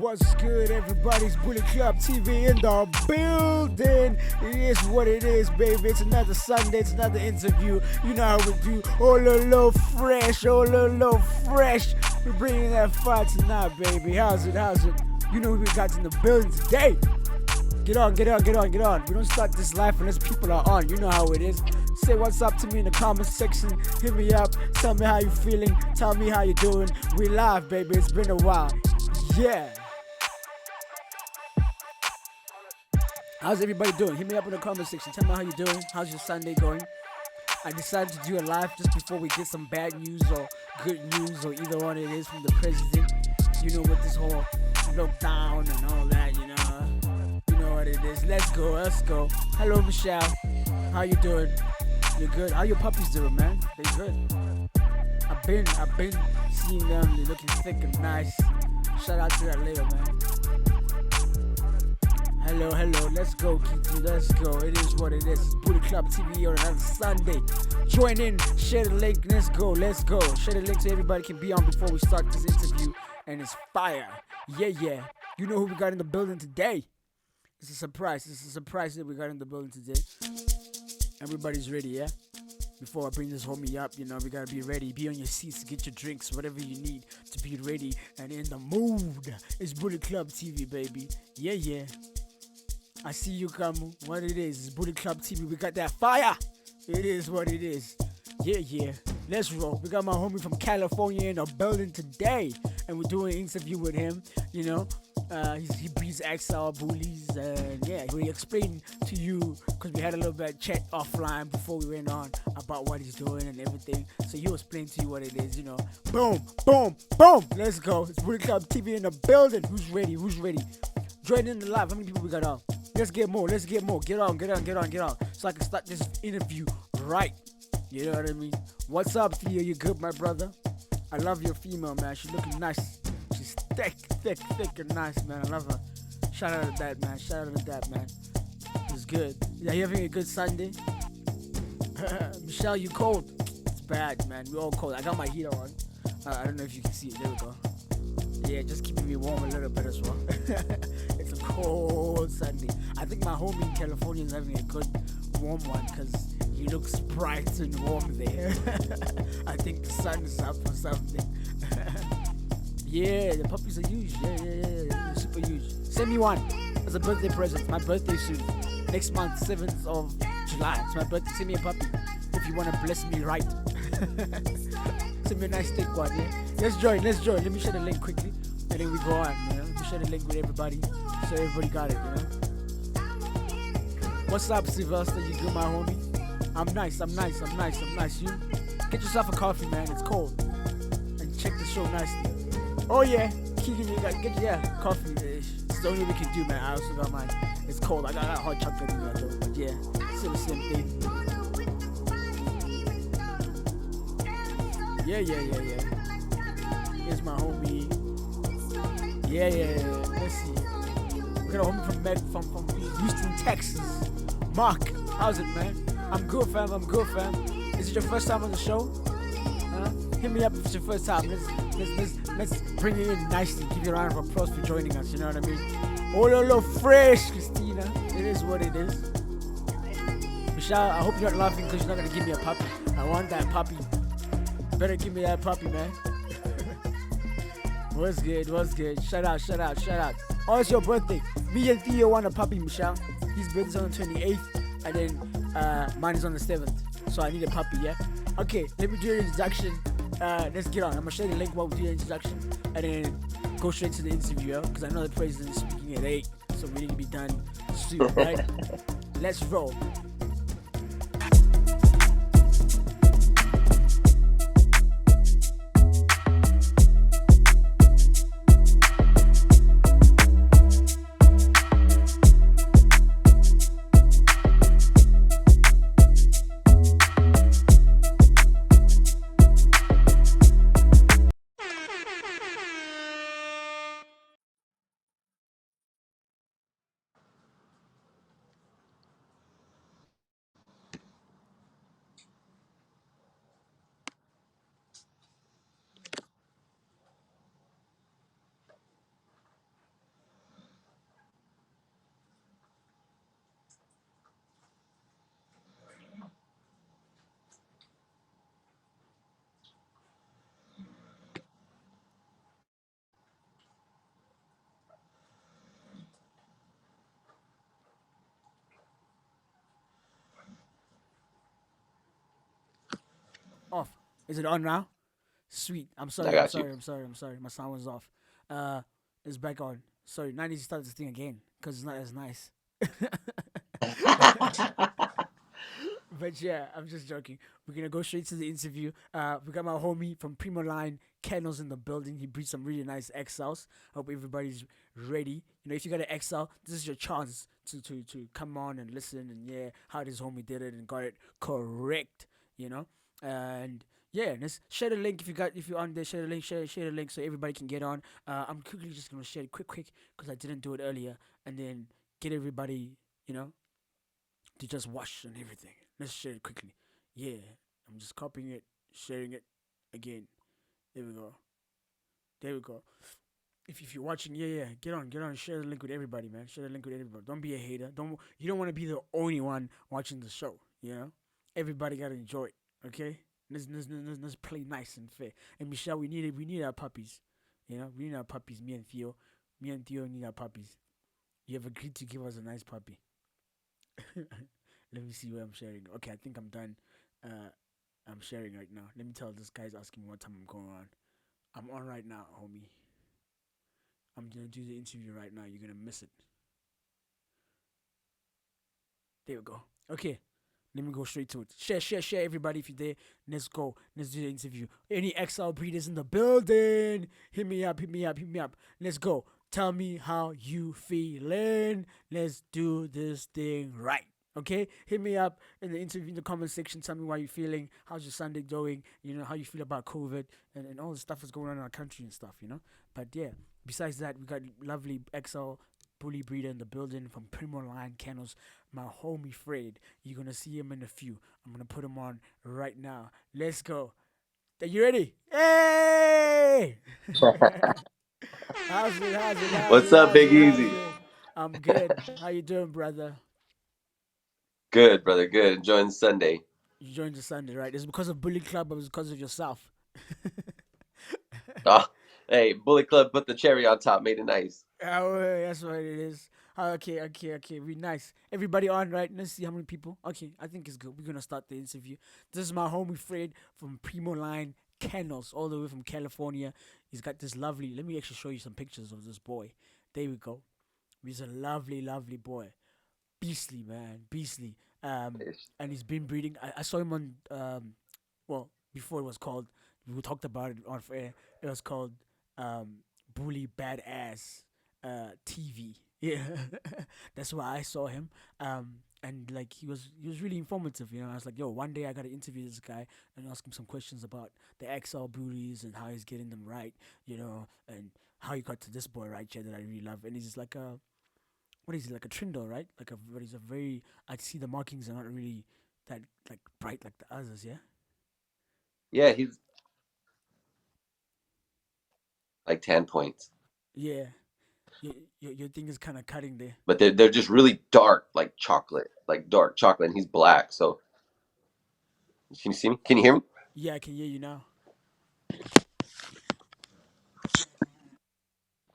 What's good, everybody's Bullet Club TV in the building. It is what it is, baby. It's another Sunday, it's another interview. You know how we do. All a little fresh, We're bringing that fire tonight, baby. How's it? You know who we got in the building today. Get on. We don't start this life unless people are on. You know how it is. Say what's up to me in the comment section. Hit me up. Tell me how you feeling. Tell me how you doing. We live, baby. It's been a while. Yeah. How's everybody doing? Hit me up in the comment section. Tell me how you doing. How's your Sunday going? I decided to do a live just before we get some bad news or good news or either one it is from the president. You know, with this whole lockdown and all that, you know what it is. Let's go. Hello, Michelle. How you doing? You good? How your puppies doing, man? They good. I've been seeing them. They're looking thick and nice. Shout out to that later, man. Hello. Let's go, Kiki. Let's go. It is what it is. It's Booty Club TV on another Sunday. Join in. Share the link. Let's go. Share the link so everybody can be on before we start this interview. And it's fire. Yeah. You know who we got in the building today? It's a surprise. That we got in the building today. Everybody's ready, yeah? Before I bring this homie up, we gotta be ready. Be on your seats, get your drinks, whatever you need to be ready and in the mood. It's Bullet Club TV, baby. Yeah. I see you, Kamu. What it is, it's Bullet Club TV. We got that fire. It is what it is. Yeah. Let's roll. We got my homie from California in the building today, and we're doing an interview with him. He breeds XL bullies, and yeah, he explained to you because we had a little bit of chat offline before we went on about what he's doing and everything. So he'll explain to you what it is. Boom. Let's go. It's Bullet Club TV in the building. Who's ready? Join in the live. How many people we got on? Let's get more. Get on. So I can start this interview right. You know what I mean? What's up, Theo? You good, my brother? I love your female, man. She's looking nice. She's thick and nice, man. I love her. Shout out to that, man. It's good. Yeah, you having a good Sunday? Michelle, you cold? It's bad, man. We're all cold. I got my heater on. I don't know if you can see it. There we go. Yeah, just keeping me warm a little bit as well. It's a cold Sunday. I think my homie in California is having a good warm one because he looks bright and warm there. I think the sun is up or something. Yeah, the puppies are huge. Yeah. They're super huge. Send me one as a birthday present. My birthday soon. Next month, 7th of July. It's my birthday. Send me a puppy if you want to bless me right. Send me a nice thick one, yeah? Let's join. Let me share the link quickly. And then we go on, Let me share the link with everybody so everybody got it, What's up, Sylvester? You good, my homie? I'm nice. You? Get yourself a coffee, man. It's cold. And check the show nicely. Oh yeah, Keegan, you got get coffee. It's the only we can do, man. I also got mine. It's cold. I got hot chocolate in there though, but yeah, still the same thing. Yeah. Here's my homie. Yeah. Let's see. We got a homie from Houston, Texas. Mark, how's it, man? I'm good, fam. Is it your first time on the show? Hit me up if it's your first time. Let's bring it in nicely. Give you a round of applause for joining us. You know what I mean? Oh, little fresh, Christina. It is what it is. Michelle, I hope you're not laughing because you're not gonna give me a puppy. I want that puppy. Better give me that puppy, man. What's good? Shout out. Oh, it's your birthday. Me and Theo want a puppy, Michelle. His birthday's on the 28th, and then mine is on the 7th. So I need a puppy, yeah? Okay, let me do an introduction. Let's get on. I'm gonna share the link while we do the introduction, and then go straight to the interview, because I know the president is speaking at 8, so we need to be done soon, right? Let's roll. Off. Is it on now? Sweet. I'm I sorry. I'm got you. sorry. I'm sorry. I'm sorry. My sound was off. It's back on. Sorry. Now I need to start this thing again because it's not as nice. But yeah, I'm just joking. We're gonna go straight to the interview. We got my homie from PRIMOLINE, Kennels in the building. He breeds some really nice XLs. Hope everybody's ready. You know, if you got an XL, this is your chance to come on and listen and yeah, how this homie did it and got it correct. You know, and yeah, let's share the link if you're on there. Share the link, share the link so everybody can get on. I'm quickly just gonna share it quick because I didn't do it earlier, and then get everybody, you know, to just watch and everything. Let's share it quickly. Yeah, I'm just copying it, sharing it again. There we go. There we go. If you're watching, yeah, get on, share the link with everybody, man. Share the link with everybody. Don't be a hater. You don't want to be the only one watching the show. You know, everybody gotta enjoy it. Okay, let's play nice and fair. And Michelle, we need our puppies. You know, we need our puppies. Me and Theo need our puppies. You have agreed to give us a nice puppy. Let me see where I'm sharing. Okay, I think I'm done. Uh, I'm sharing right now. Let me tell this guy's asking me what time I'm going on. I'm on right now, homie. I'm gonna do the interview right now. You're gonna miss it. There we go. Okay, let me go straight to it. Share, everybody if you're there. Let's go. Let's do the interview. Any XL breeders in the building? Hit me up. Let's go. Tell me how you feeling. Let's do this thing right. Okay, hit me up in the interview in the comment section. Tell me how you're feeling. How's your Sunday going? You know how you feel about COVID and all the stuff that's going on in our country and stuff. You know, but yeah. Besides that, we got lovely XL bully breeder in the building from PRIMOLINE Kennels, my homie Fred. You're gonna see him in a few. I'm gonna put him on right now. Let's go. Are you ready? Hey! What's up, Big Easy? How's it? I'm good. How you doing, brother? Good, brother. Good. Enjoying Sunday. You joined the Sunday, right? It's because of Bully Club or it's because of yourself? Ah, hey, Bullet Club put the cherry on top, made it nice. Oh, that's what it is. Okay. Be nice. Everybody on, right? Let's see how many people. Okay, I think it's good. We're gonna start the interview. This is my homie Fred from PRIMOLINE Kennels, all the way from California. He's got this lovely. Let me actually show you some pictures of this boy. There we go. He's a lovely boy. Beastly man, beastly. And he's been breeding. I saw him on well, before it was called. We talked about it on air. It was called Bully Badass TV. Yeah, that's why I saw him. And like he was really informative. You know, I was like, yo, one day I gotta interview this guy and ask him some questions about the XL bullies and how he's getting them right. You know, and how he got to this boy right here that I really love. And he's like a what is he like a Trindo, right? Like a but he's a very I see the markings are not really that like bright like the others. Yeah. Yeah, he's like 10 points. Yeah. Your thing is kind of cutting there. But they're just really dark, like chocolate, like dark chocolate, and he's black. So can you see me? Can you hear me? Yeah, I can hear you now.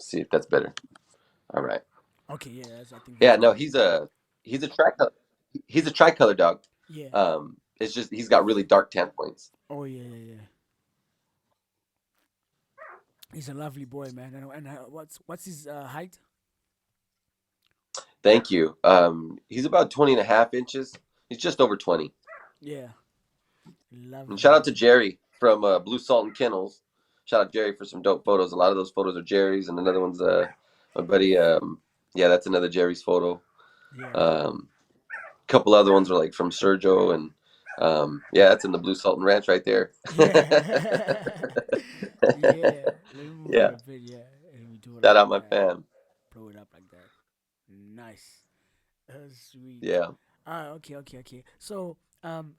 See if that's better. All right. Okay, yeah, I think Yeah, that's no, good. he's a he's a tricolor dog. Yeah. It's just he's got really dark 10 points. Oh yeah. He's a lovely boy, man. And what's his height? Thank you. He's about 20 and a half inches. He's just over 20. Yeah, And lovely shout out to man. Jerry from Blue Salt and Kennels. Shout out Jerry for some dope photos. A lot of those photos are Jerry's, and another one's my buddy. Yeah, that's another Jerry's photo. Yeah. A couple other ones are like from Sergio, and yeah, that's in the Blue Salt and Ranch right there. Yeah. Yeah. Let me move it Yeah, a bit. Yeah. Let me do it shout like out my that. fam. Blow it up like that. Nice. Sweet. Yeah, Okay. So,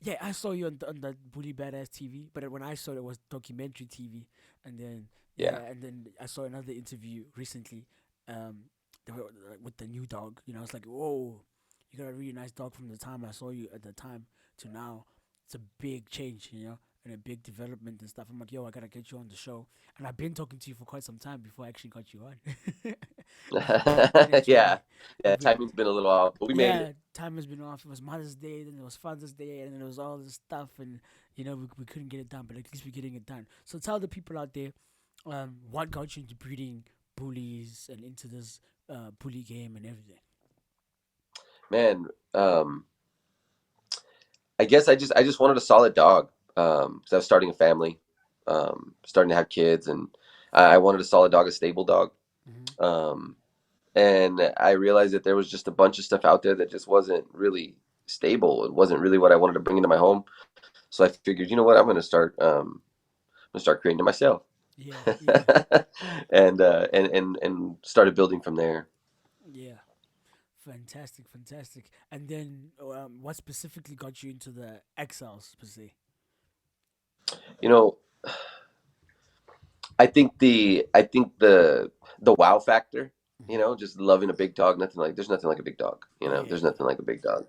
yeah, I saw you on the Bully Badass TV, but when I saw it was documentary TV, and then yeah, yeah, and then I saw another interview recently, um, like, with the new dog. You know, I was like, whoa, you got a really nice dog from the time I saw you at the time to now. It's a big change, you know, and a big development and stuff. I'm like, yo, I gotta get you on the show, and I've been talking to you for quite some time before I actually got you on. Been a Yeah, journey. yeah. We've been, Timing's been a little off, but we made yeah, it. time has been off. It was Mother's Day, then it was Father's Day, and then it was all this stuff, and we couldn't get it done, but at least we're getting it done. So tell the people out there, what got you into breeding bullies and into this bully game and everything. Man, I guess I just wanted a solid dog because I was starting a family, starting to have kids, and I wanted a solid dog, a stable dog. Hmm. Um, and I realized that there was just a bunch of stuff out there that just wasn't really stable. It wasn't really what I wanted to bring into my home. So I figured, you know what, I'm gonna start creating it myself, Yeah, yeah, and started building from there. yeah. Fantastic, fantastic. And then, what specifically got you into the XLs per se? You know, I think the wow factor, Hmm. just loving a big dog, there's nothing like a big dog, Yeah, there's nothing like a big dog.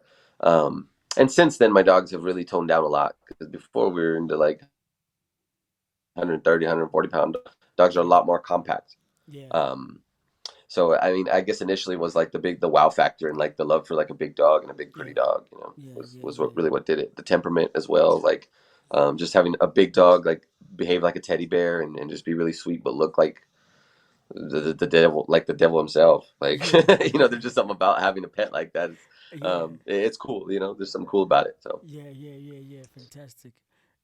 And since then my dogs have really toned down a lot because before we were into like 130, 140 pound dogs are a yeah, lot more compact. yeah, Um, so I mean, I guess initially was like the wow factor and like the love for like a big dog and a big pretty yeah, dog, yeah, was yeah, was yeah, what did it. The temperament as well, like just having a big dog like behave like a teddy bear and just be really sweet but look like the devil, like the devil himself. Like yeah, there's just something about having a pet like that. yeah, It's cool. There's something cool about it. So yeah, yeah, yeah, yeah. Fantastic.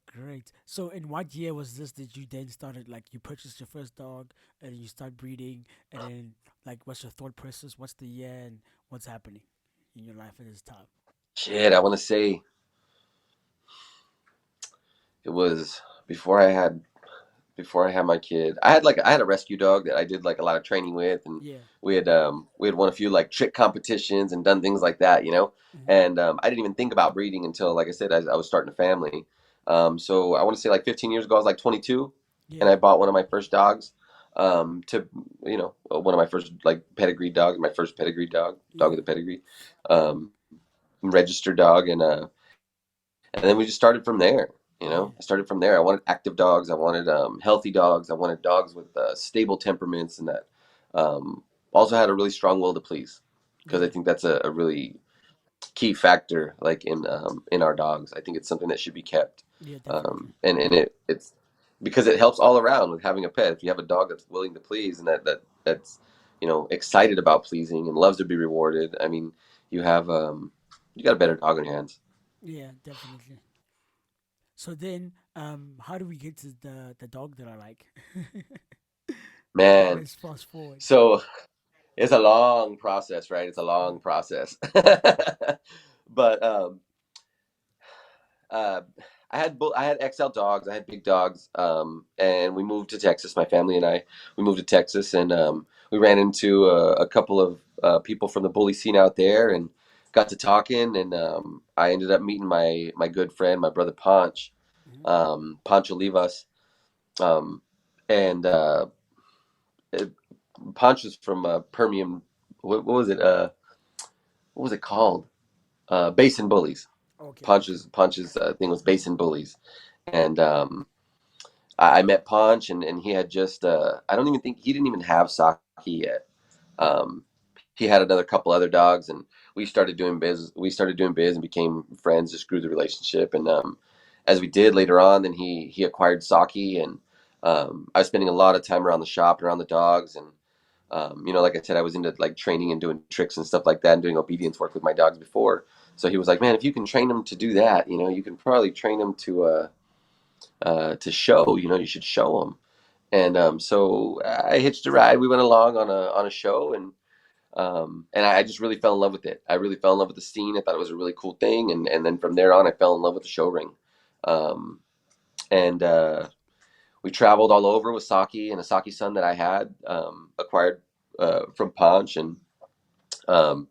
Great. So, in what year was this that you then started? Like, you purchased your first dog, and you start breeding, and then, like, what's your thought process? What's the year, and what's happening in your life at this time? shit, I want to say it was before I had my kid. I had a rescue dog that I did like a lot of training with, and Yeah. we had won a few like trick competitions and done things like that. Hmm. And I didn't even think about breeding until, like I said, I was starting a family. So I want to say like 15 years ago, I was like 22, and Yeah. I bought one of my first dogs. To one of my first like pedigree dogs, my first pedigree dog Yeah. with a pedigree, um, registered dog, and then we just started from there. Yeah. I started from there. I wanted active dogs. I wanted healthy dogs. I wanted dogs with stable temperaments and that also had a really strong will to please. Because I Yeah. think that's a really key factor, like in our dogs. I think it's something that should be kept, Yeah. Definitely. and it's because it helps all around with having a pet. If you have a dog that's willing to please and that's excited about pleasing and loves to be rewarded, I mean, you have you got a better dog on your hands, Yeah. Definitely. So then, how do we get to the dog that I like? man. Let's fast forward. So it's a long process, right? It's a Mm. long process. But uh, I had XL dogs, I had big dogs, and we moved to Texas. My family and I, we moved to Texas, and we ran into a couple of people from the bully scene out there, and got to talking, and I ended up meeting my good friend, my brother Ponch, Hmm. Pancho Olivas, um, and it, Ponch was from Permian. What was it? What was it called? Basin Bullies. Okay. Okay. Ponch's thing was Basin Bullies, and I met Ponch, and he had just I don't even think he didn't even have Saki yet. Um, he had another couple other dogs, and we started doing biz. We started doing biz and became friends. Just grew the relationship, and as we did later on, then he acquired Saki, and I was spending a lot of time around the shop and around the dogs, and like I said, I was into like training and doing tricks and stuff like that, and doing obedience work with my dogs before. So he was like, "Man, if you can train them to do that, you can probably train them to show. You should show them." And so I hitched a ride. We went along on a show, and I just really fell in love with it. I really fell in love with the scene. I thought it was a really cool thing, and then from there on, I fell in love with the show ring. Um, and we traveled all over with Saki and a Saki son that I had acquired from Ponch, and um,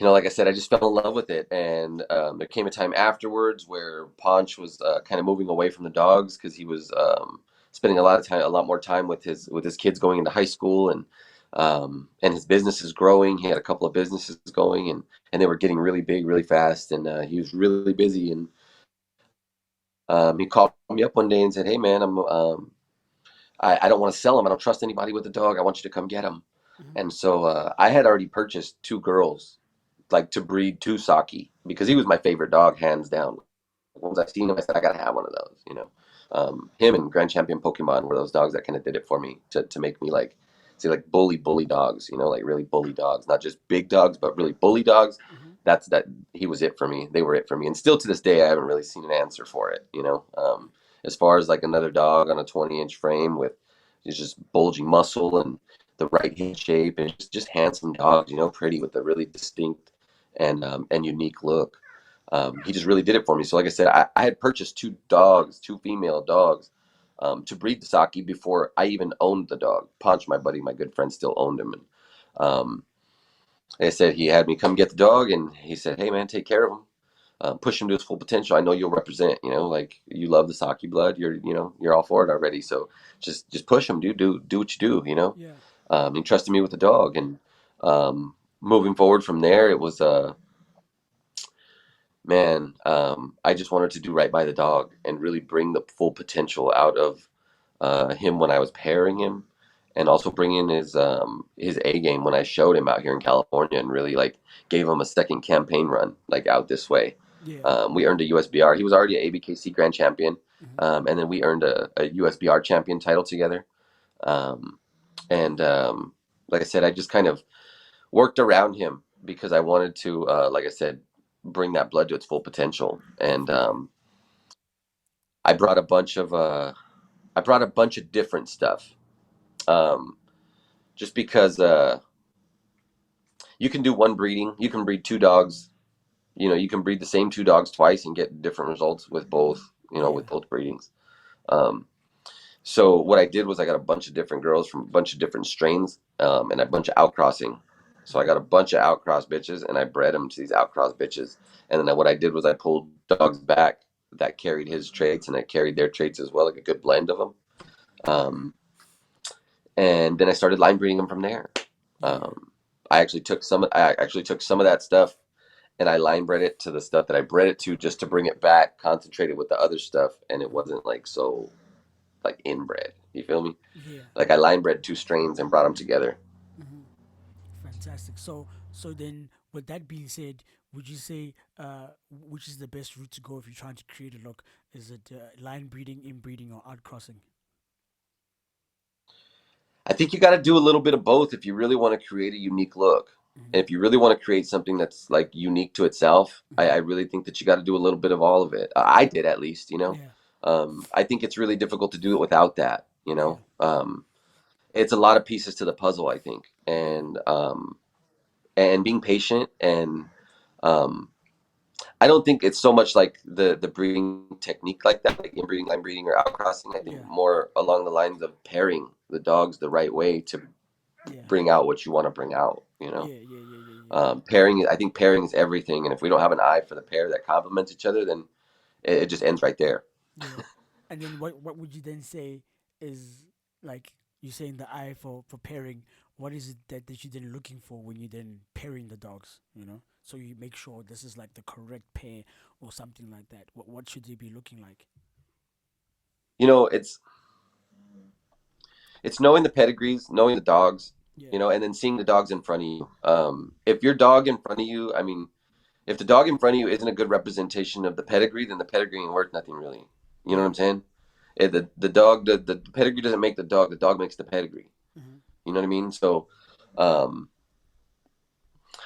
like I said, I just fell in love with it. And there came a time afterwards where Ponch was kind of moving away from the dogs because he was spending a lot more time with his kids going into high school, and his business is growing. He had a couple of businesses going, and they were getting really big, really fast, and he was really busy. And He called me up one day and said, "Hey man, I don't want to sell him. I don't trust anybody with the dog. I want you to come get him." Mm-hmm. And so I had already purchased two girls, like to breed to Saki, because he was my favorite dog, hands down. Once I seen him, I said I gotta have one of those. Him and Grand Champion Pokemon were those dogs that kind of did it for me to make me like see like bully dogs. Like really bully dogs, not just big dogs, but really bully dogs. Mm-hmm. That he was it for me. They were it for me, and still to this day, I haven't really seen an answer for it. As far as like another dog on a 20-inch frame with just bulging muscle and the right head shape and just handsome dogs, pretty with a really distinct and unique look. He just really did it for me. So, like I said, I had purchased two dogs, two female dogs, to breed the Saki before I even owned the dog. Punch, my buddy, my good friend, still owned him. And like I said, he had me come get the dog, and he said, "Hey, man, take care of him. Push him to his full potential. I know you'll represent. Like you love the Saki blood. You're all for it already. So just push him, dude. Do what you do. Yeah. He trusted me with the dog, and moving forward from there, it was man, I just wanted to do right by the dog and really bring the full potential out of him when I was pairing him, and also bring in his A game when I showed him out here in California, and really like gave him a second campaign run like out this way. Yeah. We earned a USBR. He was already an ABKC Grand Champion, Mm-hmm. and then we earned a USBR champion title together. Um, and like I said, I just kind of worked around him because I wanted to, like I said, bring that blood to its full potential. And I brought a bunch of different stuff, um, just because you can do one breeding. You can breed two dogs. You can breed the same two dogs twice and get different results with both. With Yeah. both breedings. Um, So what I did was I got a bunch of different girls from a bunch of different strains, and a bunch of outcrossing. So I Mm-hmm. got a bunch of outcross bitches, and I bred them to these outcross bitches. And then what I did was I pulled dogs back that carried his traits, and I carried their traits as well, like a good blend of them. Um, and then I started line breeding them from there. Yeah. Um, I actually took some of that stuff and I line bred it to the stuff that I bred it to just to bring it back, concentrated with the other stuff, and it Mm-hmm. wasn't like so like inbred. You feel me? Yeah. Like I line bred two strains and brought them together. Mm-hmm. Fantastic. So then, with that being said, would you say which is the best route to go if you're trying to create a look? Is it line breeding, inbreeding, or outcrossing? I think you got to do a little bit of both if you really want to create a unique look. Mm-hmm. And if you really want to create something that's like unique to itself, I, Mm-hmm. I really think that you got to do a little bit of all of it. I did at least. Yeah. I think it's really difficult to do it without that. Yeah. It's a lot of pieces to the puzzle, I think, Yeah. and being patient and um, I don't think it's so much like the breeding technique like that, like inbreeding, line breeding, or outcrossing. I think Yeah. more along the lines of pairing the dogs the right way to Yeah. bring out what you want to bring out. Yeah. Yeah. Yeah. Yeah. Yeah. Pairing. I think pairing is everything, and if we don't have an eye for the pair that complements each other, then it just ends right there. Yeah. And then what would you then say is like you saying the eye for pairing? What is it that you're then looking for when you're then pairing the dogs? So you make sure this is like the correct pair or something like that. What should they be looking like? You know, it's knowing the pedigrees, knowing the dogs, Yeah. and then seeing the dogs in front of you. If your dog in front of you, I mean, if the dog in front of you isn't a good representation of the pedigree, then the pedigree ain't worth nothing really. You know what Yeah. I'm saying? The pedigree doesn't make the dog makes the pedigree. Hmm. You know what I mean? So, um,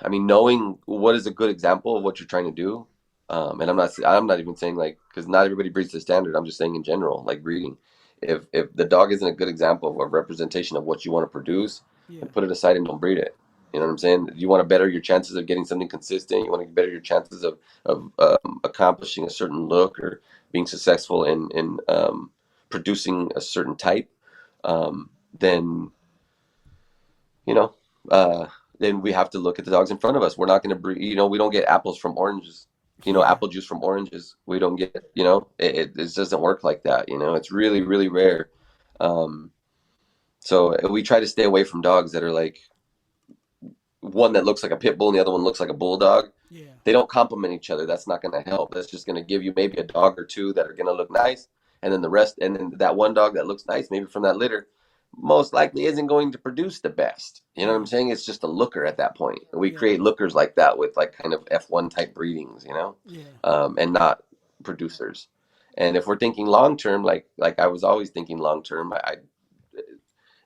I mean, knowing what is a good example of what you're trying to do, and I'm not even saying like because not everybody breeds to standard. I'm just saying in general, like breeding. If the dog isn't a good example of a representation of what you want to produce, Yeah. then put it aside and don't breed it. You know what I'm saying? You want to better your chances of getting something consistent. You want to better your chances of accomplishing a certain look or being successful in producing a certain type. Then you know, uh, then we have to look at the dogs in front of us. We're not going to breed, we don't get apples from oranges, Yeah. apple juice from oranges. We don't get, it just doesn't work like that. It's really, really rare. Um, so we try to stay away from dogs that are like one that looks like a pit bull and the other one looks like a bulldog. Yeah. They don't complement each other. That's not going to help. That's just going to give you maybe a dog or two that are going to look nice, and then the rest, and then that one dog that looks nice, maybe from that litter, most likely isn't going to produce the best. You know what Yeah. I'm saying? It's just a looker at that point. We Yeah. create lookers like that with like kind of F1 type breedings, Yeah. and not producers. And if we're thinking long term, like I was always thinking long term,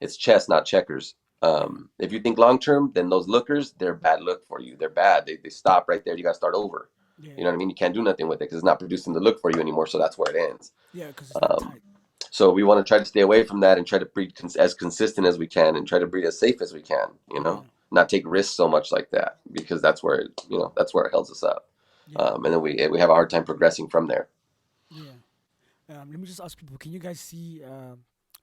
it's chess, not checkers. Yeah. If you think long term, then those lookers, they're bad look for you. They're bad. They stop right there. You got to start over. You Yeah. know what I mean? You can't do nothing with it because it's not producing the look for you anymore. So that's where it ends. Yeah. Because it's not Um, tight. so we want to try to stay away from that and try to breed as consistent as we can and try to breed as safe as we can. Yeah. Not take risks so much like that because that's where it holds us up. Yeah. And then we have a hard time progressing from there. Yeah. Let me just ask people: can you guys see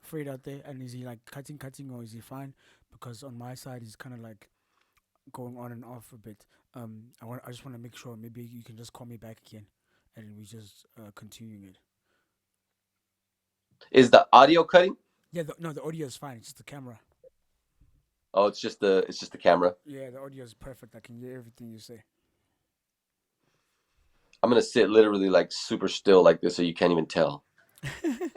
Fred out there? And is he like cutting, or is he fine? Because on my side, he's kind of like going on and off a bit. I just want to make sure. Maybe you can just call me back again, and we just continuing it. Is the audio cutting? Yeah. No, the audio is fine. It's just the camera. Oh, it's just the camera. Yeah, the audio is perfect. I can hear everything you say. I'm gonna sit literally like super still like this so you can't even tell. I'm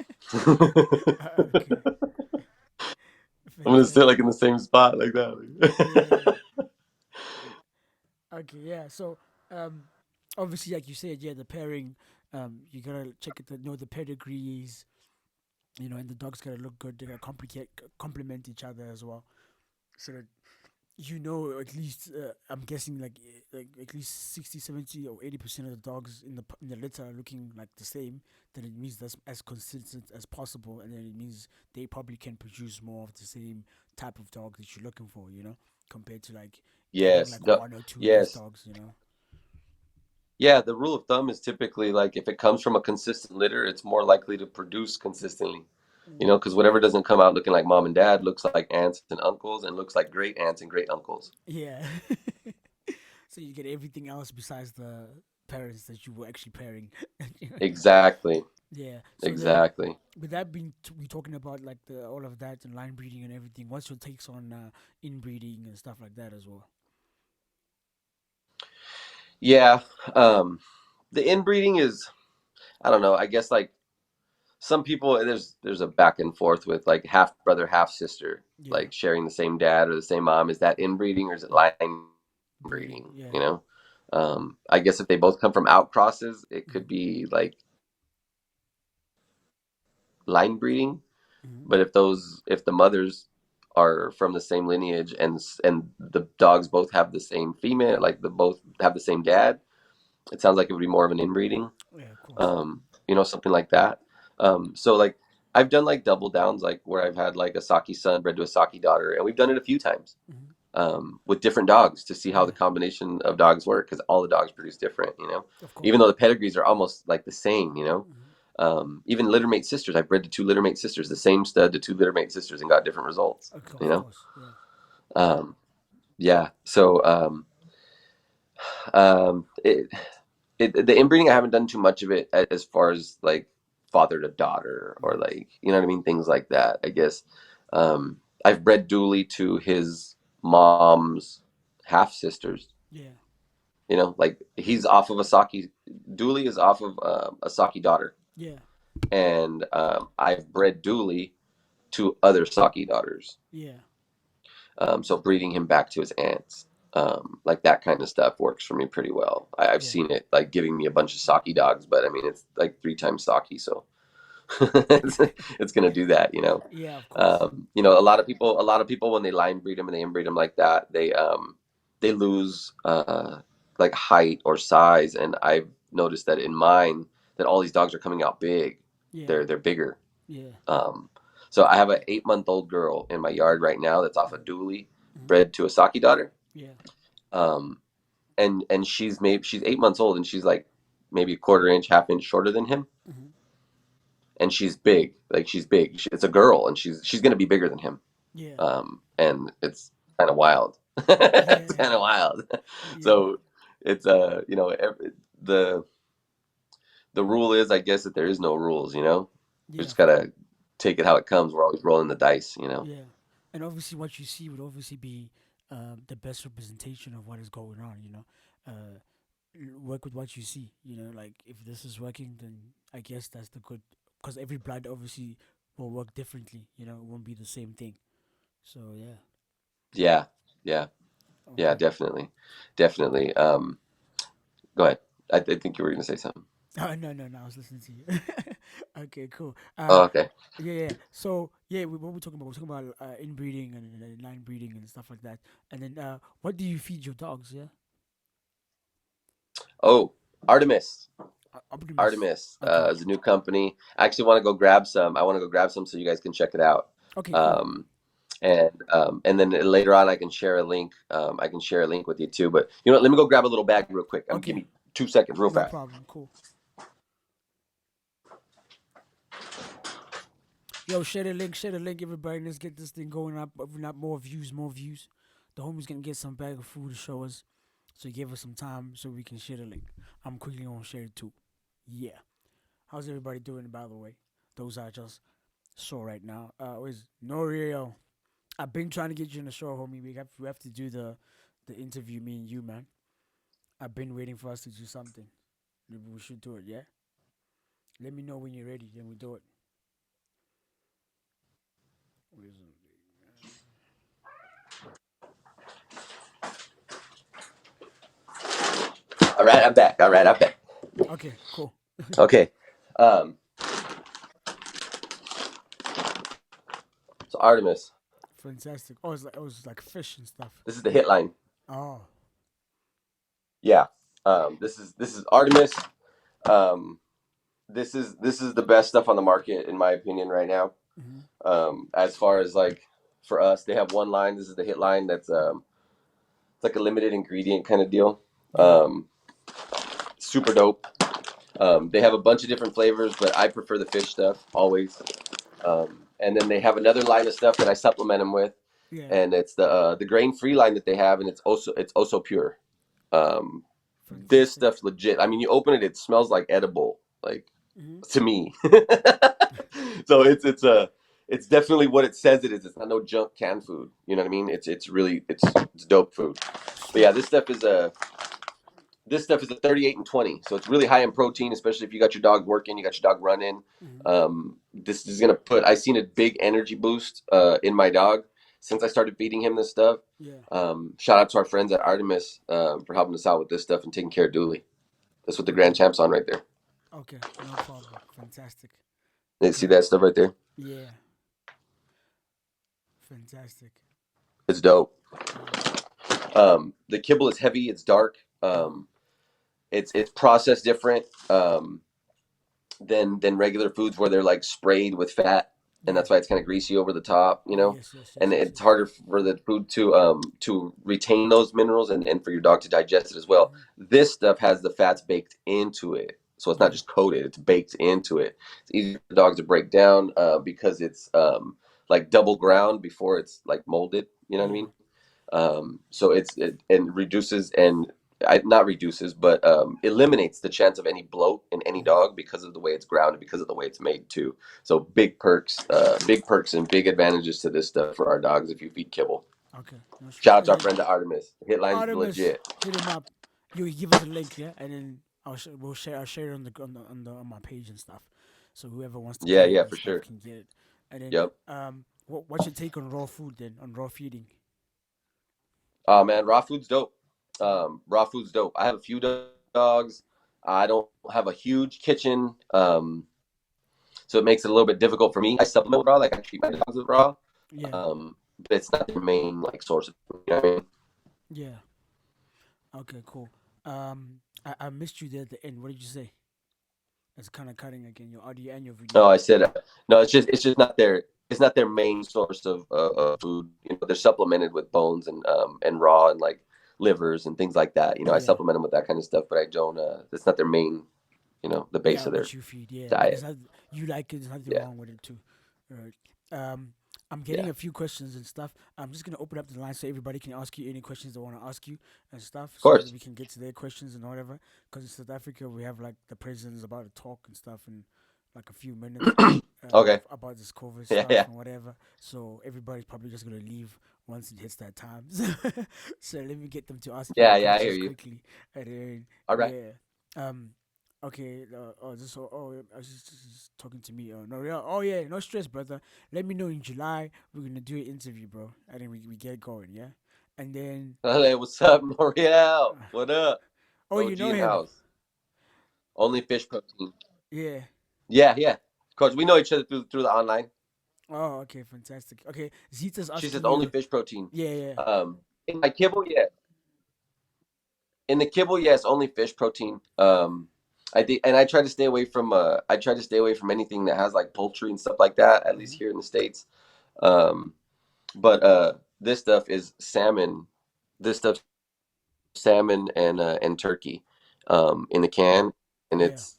Okay. gonna sit like Fantastic. in the same spot like that. Yeah. Okay. Yeah. So, um, obviously, like you said, yeah, the pairing. You gotta check it. Know the pedigrees. And the dogs gotta look good. They gotta complement each other as well. So that at least I'm guessing like at least 60, 70, or 80% of the dogs in the litter are looking like the same. Then it means that's as consistent as possible, and then it means they probably can produce more of the same type of dog that you're looking for, compared to like getting Yes, like one or two less yes, dogs. yeah. The rule of thumb is typically like if it comes from a consistent litter, it's more likely to produce consistently. Mm. Because whatever doesn't come out looking like mom and dad looks like aunts and uncles and looks like great aunts and great uncles. Yeah. So you get everything else besides the parents that you were actually pairing. Exactly, Yeah. So then, exactly. with that being, we talking about like the all of that and line breeding and everything. What's your takes on inbreeding and stuff like that as well? Yeah, um, the inbreeding is I don't know. I guess like some people there's a back and forth with like half brother half sister Yeah. like sharing the same dad or the same mom. Is that inbreeding or is it Yeah. line breeding? Breeding. you Yeah. know I guess if they both come from out crosses it could Mm-hmm. be like line breeding. Mm-hmm. But if the mothers are from the same lineage and the dogs both have the same female, like the both have the same dad, it sounds like it would be more of an inbreeding. Yeah. Of course. Something like that. So like I've done like double downs, like where I've had like a Saki son bred to a Saki daughter, and we've done it a few times Mm-hmm. with different dogs to see how the Yeah. combination of dogs work because all the dogs produce different. Of Even course. though the pedigrees are almost like the same. Mm-hmm. Even littermate sisters, I've bred to two littermate sisters, the same stud to two littermate sisters, and got different results. Of course. Yeah. Um, yeah. So it, the inbreeding, I haven't done too much of it as far as like father to daughter or Mm-hmm. like you know what I mean, things like that. I guess I've bred Dooley to his mom's half sisters. Yeah. Like he's off of a Saki. Dooley is off of a Saki daughter, Yeah. and I've bred Dooley to other Saki daughters. Yeah. So breeding him back to his aunts, like that kind of stuff works for me pretty well. I've Yeah. seen it like giving me a bunch of Saki dogs, but I mean it's like three times Saki, so it's gonna do that. Yeah. Of course. A lot of people when they line breed them and they inbreed them like that, they lose like height or size, and I've noticed that in mine that all these dogs are coming out big. Yeah. They're bigger. Yeah. Um, so I have an 8-month-old girl in my yard right now that's off a dually, Mm-hmm. bred to a Saki daughter. Yeah. Um, and she's 8 months old and she's like maybe a quarter inch, half inch shorter than him, Mm-hmm. and she's big. Like she's big. It's a girl, and she's gonna be bigger than him. Yeah. And it's kind of wild. It's Yeah. kind of wild. Yeah. So it's the the rule is, I guess, that there is no rules. We Yeah. just Of course. gotta take it how it comes. We're always rolling the dice. Yeah, and obviously, what you see would obviously be the best representation of what is going on. work with what you see. Like if this is working, then I guess that's the good. Because every blood obviously will work differently. It won't be the same thing. So yeah. Yeah, yeah, yeah, Okay. definitely, definitely. Go ahead. I think you were going to say something. Oh no no no! I was listening to you. Okay, cool. Oh, okay. Yeah yeah. So yeah, what we're talking about? We're talking about inbreeding and line breeding and stuff like that. And then what do you feed your dogs? Yeah. Oh, Artemis. Optimus. Artemis Okay. is a new company. I actually want to go grab some. I want to go grab some so you guys can check it out. Okay, cool. Um, and then later on, I can share a link. I can share a link with you too. But you know what? Let me go grab a little bag real quick. Give Okay, me 2 seconds, real no fast. problem. Cool. Yo, share the link. Share the link, everybody. Let's get this thing going up. If not more views, more views. The homie's gonna get some bag of food to show us. So give us some time so we can share the link. I'm quickly gonna share it too. Yeah. How's everybody doing, by the way? Those I just saw right now. Where's Norio? I've been trying to get you in the show, homie. We have to do the interview, me and you, man. I've been waiting for us to do something. Maybe we should do it, yeah? Let me know when you're ready, then we do it. Where's it? All right, I'm back. All right, I'm back. Okay, cool. Okay. Um, so Artemis, Fantastic. Oh, it was like fish and stuff. this is the hit line. Oh, Yeah. This is Artemis. Um, this is the best stuff on the market in my opinion right now. mm-hmm. As far as like for us, they have one line. This is the hit line. That's it's like a limited ingredient kind of deal. Yeah, Um, super dope. They have a bunch of different flavors, but I prefer the fish stuff always. And then they have another line of stuff that I supplement them with, yeah. and it's the grain free line that they have, and it's also pure. Um, this Fantastic. stuff's legit. I mean, you open it, it smells like edible, like Mm-hmm. to me. So it's definitely what it says it is. It's not no junk canned food. You know what I mean? It's really it's dope food. But yeah, Sweet. this stuff is a 38 and 20, so it's really high in protein, especially if you got your dog working, you got your dog running. Mm-hmm. This is gonna put. I seen a big energy boost in my dog since I started feeding him this stuff. Yeah. Shout out to our friends at Artemis for helping us out with this stuff and taking care of Dooley. That's what the Grand Okay. Champ's on right there. Okay. No problem. Fantastic. You see Great. that stuff right there? Yeah. Fantastic. It's dope. Yeah. The kibble is heavy. It's dark. Mm-hmm. It's processed different. Than regular foods where they're like sprayed with fat, and Yeah. that's why it's kind of greasy over the top, Yes. Yes. Yes. and Yes. it's Yes. harder for the food to retain those minerals and for your dog to digest it as well. Mm-hmm. This stuff has the fats baked into it, so it's not Yeah. just coated; it's baked into it. It's easy for dogs to break down because it's like double ground before it's like molded. You know what I Yeah. mean? So it and reduces and not reduces, but eliminates the chance of any bloat in any Mm-hmm. dog because of the way it's grounded, because of the way it's made too. So big perks and big advantages to this stuff for our dogs if you feed kibble. Okay. No stress. Shout out And to our then friend the Artemis. Hitline's Artemis, legit. hit him up. You give us a link, yeah, and then we'll share. I'll share it on my page and stuff. So whoever wants to Yeah, get it yeah, and for stuff sure. can get it. And then Yep. what's your take on raw food then? On raw feeding? Oh man, raw food's dope. Raw food's dope. I have a few dogs. I don't have a huge kitchen. So it makes it a little bit difficult for me. I supplement with raw, like I treat my dogs with raw, Yeah, but it's not their main like source of food. You know what I mean? yeah. Okay, cool. I missed you there at the end. What did you say? It's kind of cutting again. Your audio and your video. No, I said no. It's just not their main source of food. They're supplemented with bones and raw and like livers and things like that. I Yeah, supplement them with that kind of stuff, but I don't. It's not their main. The yeah. base of their What you feed? Yeah, and there's diet. not you like it. There's nothing Yeah, wrong with it too. Right. I'm yeah, getting a few questions and stuff. I'm just gonna open up the line so everybody can ask you any questions they want to ask you and stuff, of so that course. we can get to their questions and whatever. Because in South Africa we have like the president's about to talk and stuff, and like a few minutes Okay. about this COVID Yeah, stuff yeah. and whatever. So everybody's probably just gonna leave once it hits that time. So let me get them to ask you the Yeah, yeah, I hear questions you. quickly, and then All right. yeah. Um. Okay. I was just talking to me. No. Yeah. Oh yeah. No stress, brother. Let me know in July. We're gonna do an interview, bro, and then we get going. Yeah. And then Hey, what's up, L'Oreal? What up? oh, you OG know in him. house. Only fish protein. Yeah. Yeah, yeah. Of course, we know each other through the online. Oh, okay, fantastic. Okay, Zita's She says asking only you. fish protein. Yeah, yeah. In my kibble, yeah. In the kibble, yes, only fish protein. I think, and I try to stay away from anything that has like poultry and stuff like that. At least Mm-hmm. here in the states. Um, but this stuff is salmon. This stuff salmon and turkey, in the can, and Yeah. it's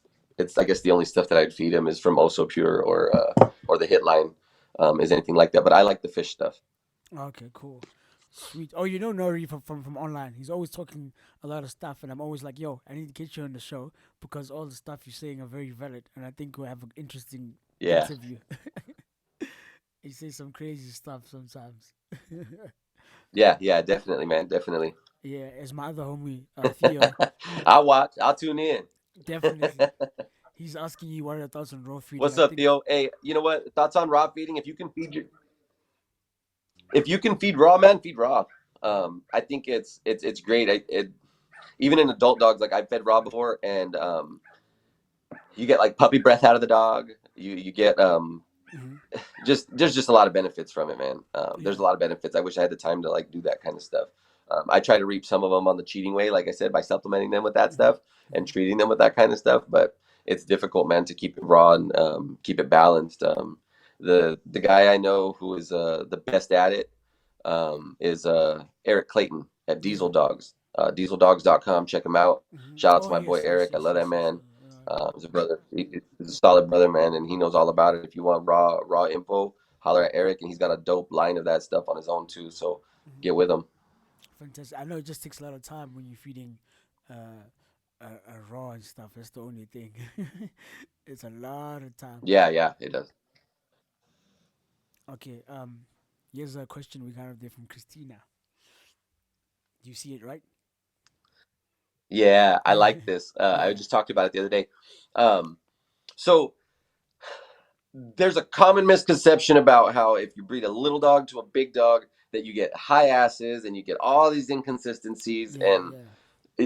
I guess the only stuff that I'd feed him is from Oso Pure or the Hit line, is anything like that. But I like the fish stuff. Okay, cool. Sweet. Oh, you know Nori from online. He's always talking a lot of stuff, and I'm always like, yo, I need to get you on the show because all the stuff you're saying are very valid, and I think we'll have an interesting Yeah, interview. He says some crazy stuff sometimes. yeah, yeah, definitely, man, definitely. Yeah, as my other homie, Theo, I'll watch. I'll tune in. definitely. He's asking you what are your thoughts on raw feeding. What's I up, think, Theo? Hey, you know what? Thoughts on raw feeding? If you can feed raw, man, feed raw. I think it's great. Even in adult dogs, like I've fed raw before, and you get like puppy breath out of the dog. You get hmm just there's just a lot of benefits from it, man. There's yeah, a lot of benefits. I wish I had the time to like do that kind of stuff. I try to reap some of them on the cheating way, like I said, by supplementing them with that hmm stuff and treating them with that kind of stuff. But it's difficult, man, to keep it raw and keep it balanced. The guy I know who is the best at it is Eric Clayton at yeah. Diesel Dogs. DieselDogs.com. Check him out. Shout out to Oh my boy yes, yes, Eric. I yes, love that yes, yes. man. He's a brother. He's a solid brother, man, and he knows all about it. If you want raw info, holler at Eric, and he's got a dope line of that stuff on his own too. So Mhm. get with him. Fantastic. I know it just takes a lot of time when you're feeding uh, raw and stuff. That's the only thing. It's a lot of time. Yeah, yeah, it does. Okay. Here's a question we got up there from Christina. Do you see it right? Yeah, I like this. I Yeah. just talked about it the other day. So there's a common misconception about how if you breed a little dog to a big dog, that you get high asses and you get all these inconsistencies Yeah. and Yeah.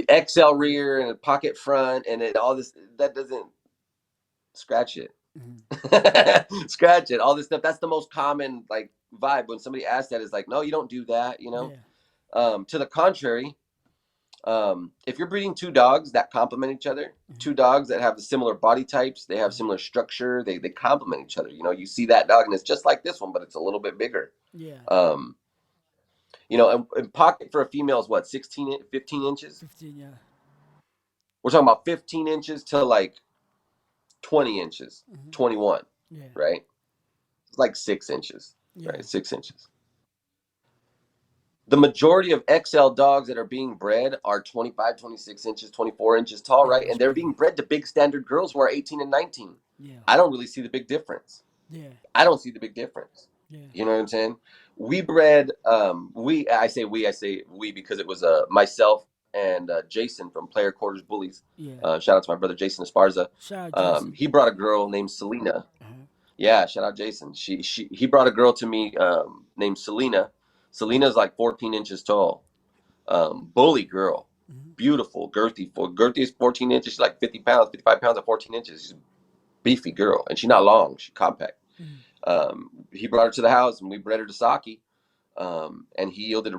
XL rear and a pocket front and all this. That doesn't scratch it. hmm Scratch it. All this stuff. That's the most common like vibe when somebody asks that is like, no, you don't do that. Yeah. To the contrary, if you're breeding two dogs that complement each other, hmm two dogs that have similar body types, they have hmm similar structure, they complement each other. You see that dog and it's just like this one, but it's a little bit bigger. Yeah. Um, and pocket for a female is what, 16, 15 inches? 15. Yeah. We're talking about 15 inches to like 20 inches, hmm 21, Yeah. right? It's like 6 inches, Yeah. right? 6 inches. The majority of XL dogs that are being bred are 25, 26 inches, 24 inches tall, Yeah. right? That's And they're being big. bred to big standard girls who are 18 and 19. Yeah. I don't really see the big difference. Yeah. I don't see the big difference. Yeah. You know what I'm saying? We bred, I say we because it was myself and Jason from Player Quarters Bullies. Yeah. Shout out to my brother Jason Esparza. Shout out Jason. He brought a girl named Selena. Uh-huh. Yeah, shout out Jason. He brought a girl to me named Selena. Selena's like 14 inches tall. Bully girl, hmm beautiful, girthy. For girthy is 14 inches. She's like 50 pounds, 55 pounds at 14 inches. She's a beefy girl, and she's not long. She's compact. hmm He brought her to the house, and we bred her to Saki. And he yielded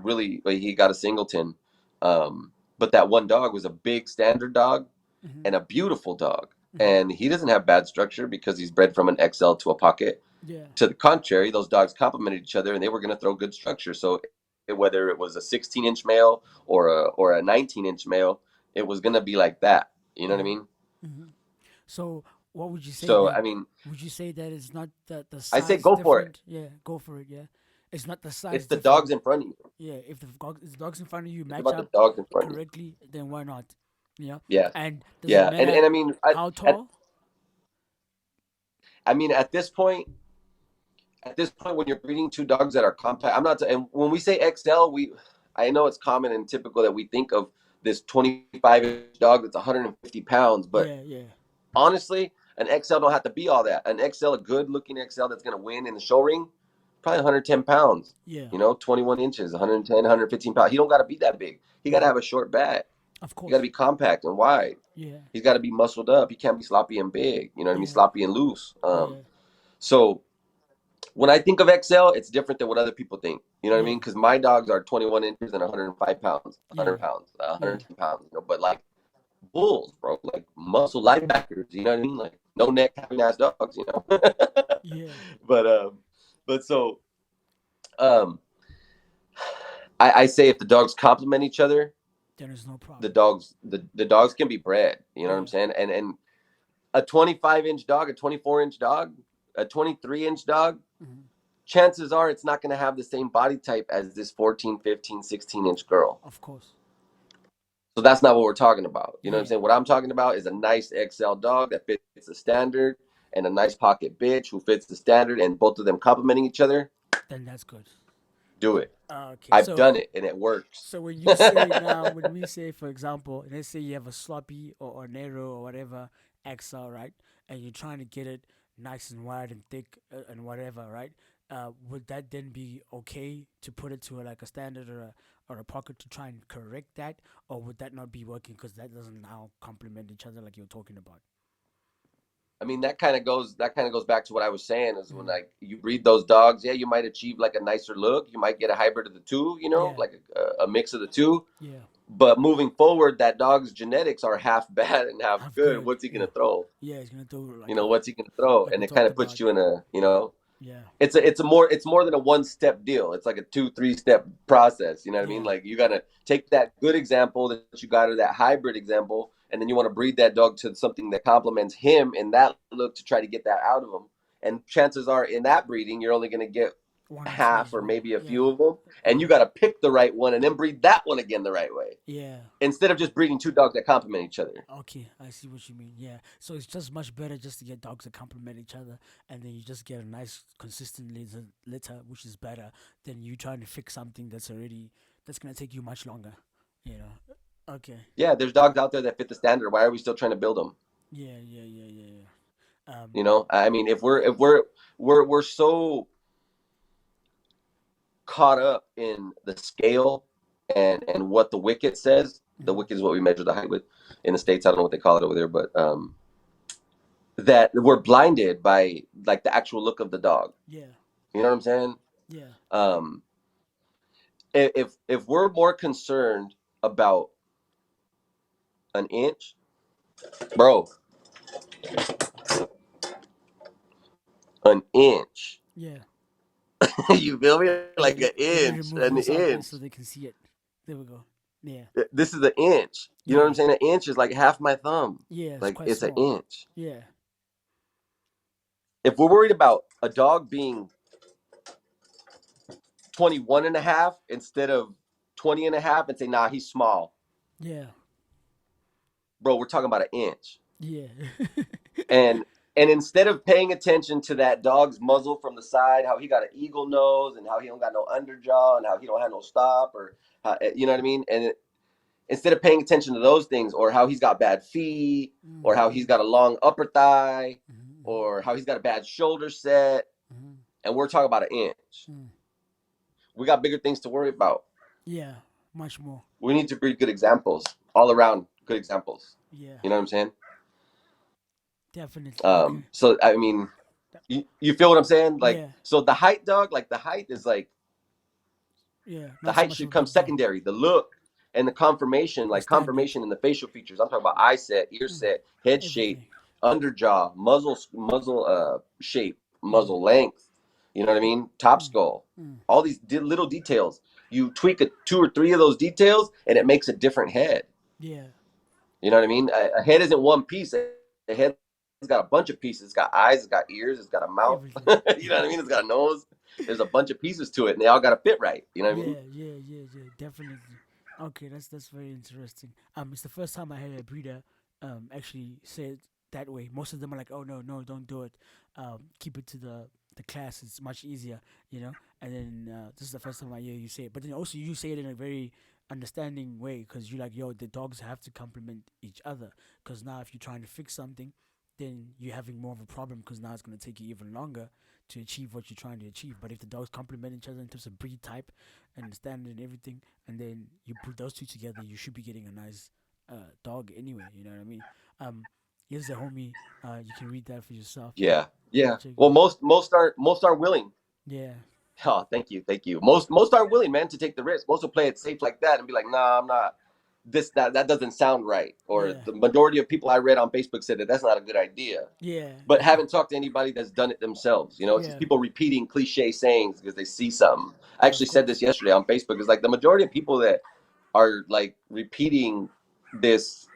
he got a singleton. But that one dog was a big standard dog hmm and a beautiful dog. hmm And he doesn't have bad structure because he's bred from an XL to a pocket. Yeah. To the contrary, those dogs complemented each other and they were going to throw good structure. So whether it was a 16-inch male or a 19-inch male, it was going to be like that. You know what I hmm mean? hmm So, what would you say So I then? mean, Would you say that it's not the I say size go for it. different? Yeah, go for it. Yeah, it's not the size It's the dogs different. in front of you. Yeah, if the dogs in front of you It's match about the up dogs in front of you. correctly, then why not? Yeah, Yeah, and does it yeah, and matter I mean, how tall? I mean, at this point, when you're breeding two dogs that are compact, I'm not. And when we say XL, I know it's common and typical that we think of this 25-inch dog that's 150 pounds, but Yeah, yeah, honestly, an XL don't have to be all that. An XL, a good looking XL that's going to win in the show ring, probably 110 pounds. yeah, 21 inches, 110, 115 pounds. He don't got to be that big. He got to yeah. have a short back. Of He got to course. be compact and wide. Yeah, He's got to be muscled up. He can't be sloppy and big. You know what I mean? yeah, Sloppy and loose. yeah, So when I think of XL, it's different than what other people think. You know what I yeah, mean? Because my dogs are 21 inches and 105 pounds, yeah, 100 pounds, yeah, 110 pounds. But like bulls, bro, like muscle linebackers. You know what I mean? Like no neck having ass dogs. yeah. But so um, I say if the dogs complement each other, There is no the problem. dogs the dogs can be bred. You know what I'm Yeah. saying? And a 25-inch dog, a 24-inch dog, a 23-inch dog, Hmm. chances are it's not going to have the same body type as this 14, 15, 16-inch girl. Of course. So that's not what we're talking about. You know what I'm Yeah. saying? What I'm talking about is a nice XL dog that fits the standard and a nice pocket bitch who fits the standard and both of them complementing each other. Then that's good. Do it. Okay. I've So done it and it works. so when you say now, when we say, for example, let's say you have a sloppy or narrow or whatever XL, right, and you're trying to get it nice and wide and thick and whatever, right? Would that then be okay to put it to like a standard or a pocket to try and correct that, or would that not be working because that doesn't now complement each other like you're talking about? I mean, that kind of goes back to what I was saying is when Mm. like you breed those dogs, yeah, you might achieve like a nicer look. You might get a hybrid of the two, Yeah, like a mix of the two. yeah. But moving forward, that dog's genetics are half bad and half Have good. good. What's he Yeah, gonna throw? yeah. It's gonna do What's he gonna throw? like And we it kind talked of puts about. you in a, Yeah, it's more than a one-step deal. It's like a 2-3 step process. You know what I mean? yeah. Like you gotta take that good example that you got or that hybrid example, and then you want to breed that dog to something that complements him in that look to try to get that out of him. And chances are in that breeding, you're only gonna get One or two half as or well. maybe a Yeah, few of them, and you yeah, got to pick the right one and then breed that one again the right way yeah. instead of just breeding two dogs that complement each other. Okay, I see what you mean. Yeah, so it's just much better just to get dogs that complement each other, and then you just get a nice, consistent litter, which is better than you trying to fix something that's gonna take you much longer. You know. Okay. Yeah, there's dogs out there that fit the standard. Why are we still trying to build them? Yeah, yeah, yeah, yeah, yeah. I mean, if we're so caught up in the scale and what the wicket says. The Mhm. wicket is what we measure the height with in the states. I don't know what they call it over there, but that we're blinded by like the actual look of the dog. Yeah, You know what I'm saying? yeah, Um, if we're more concerned about an inch, bro, an inch. yeah. You feel me? Like an Let me inch, remove an this out there inch. so they can see it. There we go. Yeah, This is an inch. You know what yeah, I'm saying? An inch is like half my thumb. yeah. It's Like quite it's an small. inch. Yeah, If we're worried about a dog being 21 and a half instead of 20 and a half and say, nah, he's small. yeah, Bro, we're talking about an inch. yeah, And and instead of paying attention to that dog's muzzle from the side, how he got an eagle nose and how he don't got no underjaw and how he don't have no stop or how, you know what I mean? Instead of paying attention to those things or how he's got bad feet or how he's mm-hmm. got a long upper thigh Mm-hmm. or how he's got a bad shoulder set, Mm-hmm. and we're talking about an inch. Mm. We got bigger things to worry about. Yeah, much more. We need to breed good examples, all around good examples. Yeah, You know what I'm saying? definitely. Okay. So I mean, That- you feel what I'm saying? Like, Yeah, so the height, dog, like the height is like yeah. the Not so height much of should a come big deal. secondary. The look and the confirmation, The like standard, confirmation in the facial features. I'm talking about eye set, ear mm. set, head shape, Everything. underjaw, muzzle shape, Mm. muzzle length. You know what I mean? Top Mm. skull. Mm. All these little details. You tweak two or three of those details, and it makes a different head. Yeah, You know what I mean? A head isn't one piece. A head's got a bunch of pieces. It's got eyes, it's got ears, it's got a mouth. everything. You know what I mean? It's got a nose. There's a bunch of pieces to it, and they all got to fit right. You know what I mean? Yeah, yeah, yeah, yeah. Definitely. Okay, that's very interesting. It's the first time I had a breeder actually say it that way. Most of them are like, "Oh no, no, don't do it." keep it to the class. It's much easier, you know. And then this is the first time I hear you say it. But then also you say it in a very understanding way because you're like, yo, the dogs have to complement each other. Because now if you're trying to fix something, then you're having more of a problem because now it's going to take you even longer to achieve what you're trying to achieve. But if the dogs complement each other in terms of breed type and the standard and everything, and then you put those two together, you should be getting a nice dog anyway. You know what I mean? Um, here's a homie. You can read that for yourself. Yeah, yeah. Check Well, it. most are willing. Yeah, Oh, thank you, thank you. Most are willing, man, to take the risk. Most will play it safe like that and be like, nah, I'm not. This that doesn't sound right. Or yeah, the majority of people I read on Facebook said that that's not a good idea. yeah, But haven't talked to anybody that's done it themselves. You know, it's just yeah. people repeating cliche sayings because they see something. I Yeah, of actually said course. this yesterday on Facebook. It's like the majority of people that are like repeating this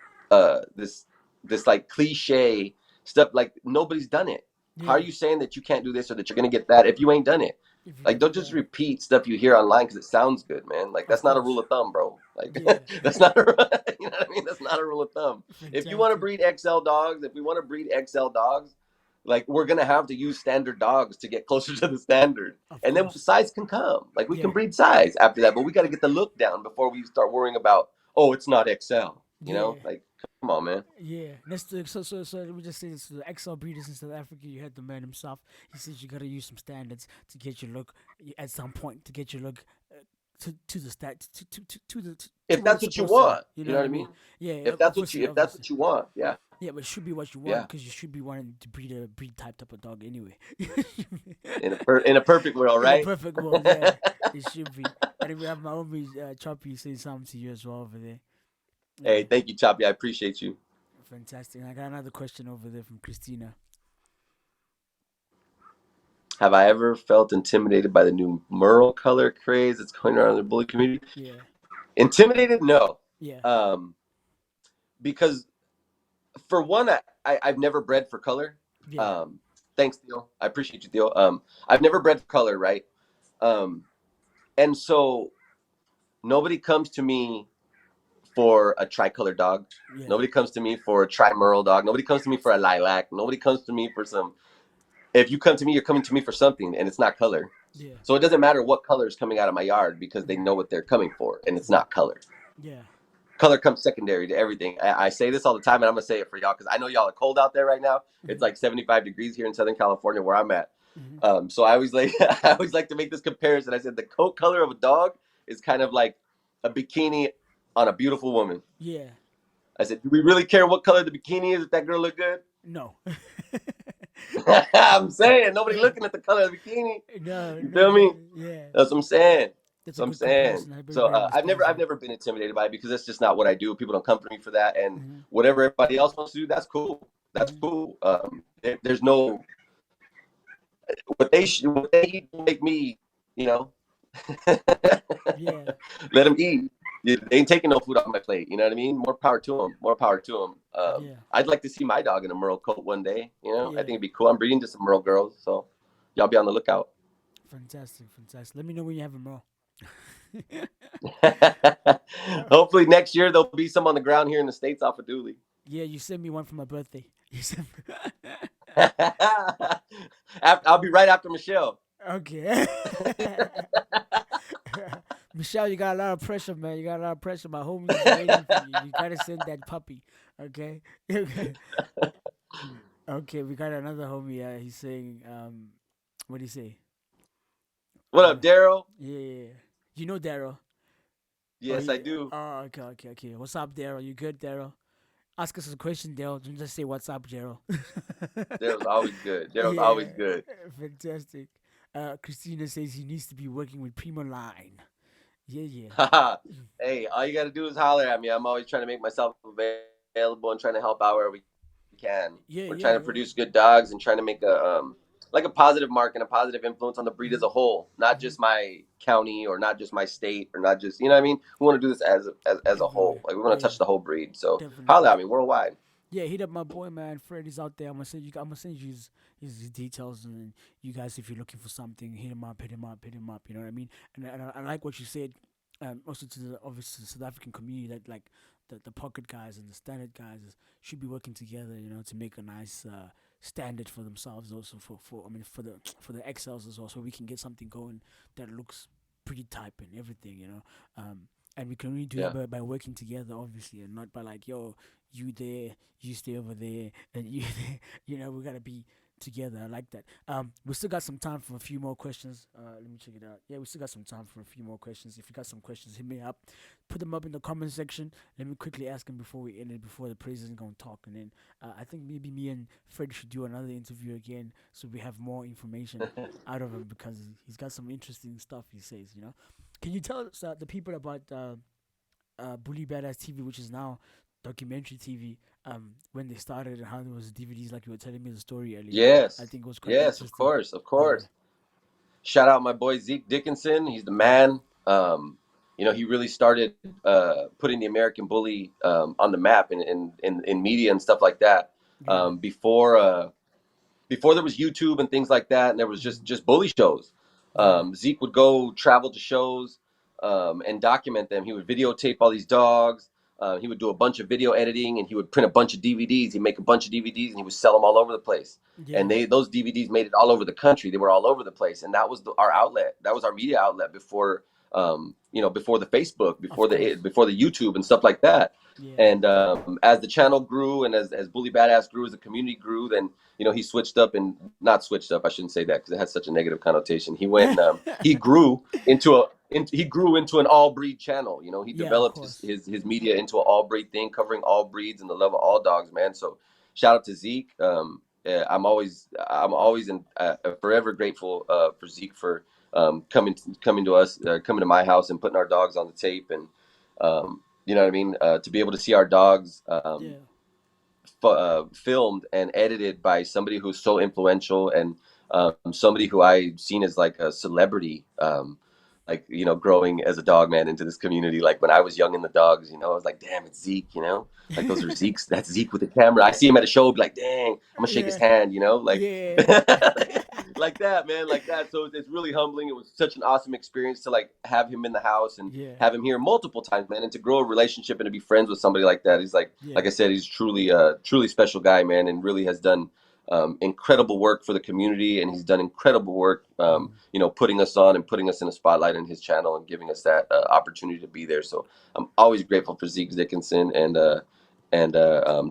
this like cliche stuff, like nobody's done it. How are Yeah, you saying that you can't do this or that you're gonna get that if you ain't done it? if you Like, never don't just done it, repeat stuff you hear online because it sounds good, man. Like, of that's not a course. rule of thumb, bro. Like, Yeah, that's not a, you know what I mean? That's not a rule of thumb. If you want to fantastic. breed XL dogs, if we want to breed XL dogs, like, we're gonna have to use standard dogs to get closer to the standard, Of and then course. size can come. Like, we can Yeah, breed size after that, but we got to get the look down before we start worrying about, oh, it's not XL. You know, yeah. like, come on, man. Yeah, so let me just say this: to the XL breeders in South Africa, you had the man himself. He says you gotta use some standards to get your look at some point to get your look to the stat to If what that's it's what you supposed to be. want, You you know know what what I I mean? mean. Yeah, If that's what obviously, you if that's obviously. what you want, yeah, Yeah, but it should be what you want yeah. because you should be wanting to breed a breed type of dog anyway. In a perfect world, In a right? perfect world, yeah, it should be. And then we have my homie Choppy say something to you as well over there. Hey, Yeah, thank you, Choppy. I appreciate you. fantastic. And I got another question over there from Christina. Have I ever felt intimidated by the new Merle color craze that's going around in the bully community? Yeah, Intimidated? No. yeah, Um, because for one, I've never bred for color. yeah, Um, thanks, Theo. I appreciate you, Theo. I've never bred for color, right? Um, and so nobody comes to me for a tricolor dog. yeah, Nobody comes to me for a tri-merle dog. Nobody comes to me for a lilac. Nobody comes to me for some. If you come to me, you're coming to me for something, and it's not color. yeah, So it doesn't matter what color is coming out of my yard because they mm-hmm. know what they're coming for, and it's Mm-hmm. not color. Yeah, Color comes secondary to everything. I say this all the time, and I'm gonna say it for y'all because I know y'all are cold out there right now. It's mm-hmm. like 75 degrees here in Southern California where I'm at. Mm-hmm. So I always like I always like to make this comparison. I said the coat color of a dog is kind of like a bikini on a beautiful woman. Yeah, I said, do we really care what color the bikini is if that girl look good? no, I'm saying nobody looking at the color of the bikini. no, You no, feel no, me? yeah. That's what I'm saying. That's That's a what I'm good saying. comparison. So Everybody understands I've that. never been intimidated by it because that's just not what I do. People don't come to me for that, and Mm-hmm. whatever everybody else wants to do, that's cool. That's Mm-hmm. cool. There's no what they eat will make me, you know, Yeah, let them eat. They ain't taking no food off my plate. You know what I mean? More power to them. More power to them. yeah, I'd like to see my dog in a Merle coat one day. You know, I think yeah. it'd be cool. I'm breeding to some Merle girls, so y'all be on the lookout. Fantastic, fantastic. Let me know when you have them all. Hopefully next year there'll be some on the ground here in the states off of Dooley. Yeah, you sent me one for my birthday. You sent me... I'll be right after Michelle. Okay. Michelle, you got a lot of pressure, man. You got a lot of pressure. My homies is waiting for you. You gotta send that puppy, okay? Okay, we got another homie. He's saying, what do you say? What up, Daryl? Yeah, yeah, yeah. You know Daryl? Oh, Yes, I yeah. do. Oh, okay, okay, okay. What's up, Daryl? You good, Daryl? Ask us a question, Daryl. Don't just say what's up, Daryl. Daryl's always good. Daryl's Yeah, always good. fantastic. Christina says he needs to be working with PRIMOLINE. Yeah, yeah. Hey, all you got to do is holler at me. I'm always trying to make myself available and trying to help out where we can. Yeah, We're yeah, trying to yeah. produce good dogs and trying to make a like a positive mark and a positive influence on the breed as Mm-hmm. a whole, not Mm-hmm. just my county or not just my state or not just, you know what I mean. We want to do this as a whole. Everywhere. Like we want to Yeah, touch the whole breed. So holler definitely. at me worldwide. Yeah, hit up my boy, man. Fred is out there. I'm gonna send you. I'm gonna send you his details, and then you guys, if you're looking for something, hit him up, hit him up, hit him up. You know what I mean? And I like what you said. Also to the obviously South African community that the pocket guys and the standard guys should be working together. You know, to make a nice standard for themselves also for I mean for the XLs as well, so we can get something going that looks pretty type and everything, and we can only do that Yeah. by working together, obviously, and not by like, yo, you there, you stay over there, and you there. We gotta be together. I like that. We still got some time for a few more questions. Let me check it out. Yeah, we still got some time for a few more questions. If you got some questions, hit me up. Put them up in the comment section. Let me quickly ask them before we end it, before the president gonna talk, and then I think maybe me and Fred should do another interview again, so we have more information out of him, because he's got some interesting stuff he says. Can you tell us, the people about Bully Badass TV, which is now documentary TV, when they started and how there was DVDs, like you were telling me the story earlier. I Yes. think it was quite Yes, of interesting. course, of Yeah, course. Shout out my boy Zeke Dickinson. He's the yeah, man. He really started putting the American Bully on the map in media and stuff like that. yeah, Before there was YouTube and things like that, and there was mm, just bully shows. yeah, Zeke would go travel to shows and document them. He would videotape all these dogs. He would do a bunch of video editing, and he would print a bunch of DVDs. He'd make a bunch of DVDs, and he would sell them all over the place. And yeah. those DVDs made it all over the country. They were all over the place, and that was our outlet. That was our media outlet before, before the Facebook, Of course. before the YouTube and stuff like that. Yeah, And as the channel grew, and as Bully Badass grew, as the community grew, then he switched up, and not switched up. I shouldn't say that, because it has such a negative connotation. He went and he grew into an all breed channel. He yeah. Of developed course. his media into an all breed thing, covering all breeds and the love of all dogs, man. So shout out to Zeke. I'm always forever grateful for Zeke for coming to us, coming to my house and putting our dogs on the tape, and you know what I mean, to be able to see our dogs Yeah, filmed and edited by somebody who's so influential, and somebody who I seen as like a celebrity, like growing as a dog man into this community. Like when I was young in the dogs, I was like, damn, it's Zeke, like those are Zeke's. That's Zeke with the camera. I see him at a show, be like, dang, I'm gonna shake his yeah, hand, like yeah, like that, man, like that. So it's really humbling. It was such an awesome experience to like have him in the house and yeah, have him here multiple times, man, and to grow a relationship and to be friends with somebody like that. He's like yeah. I said, he's truly truly special guy, man, and really has done incredible work for the community, and he's done incredible work, Mm. putting us on and putting us in a spotlight in his channel and giving us that opportunity to be there. So I'm always grateful for Zeke Dickinson and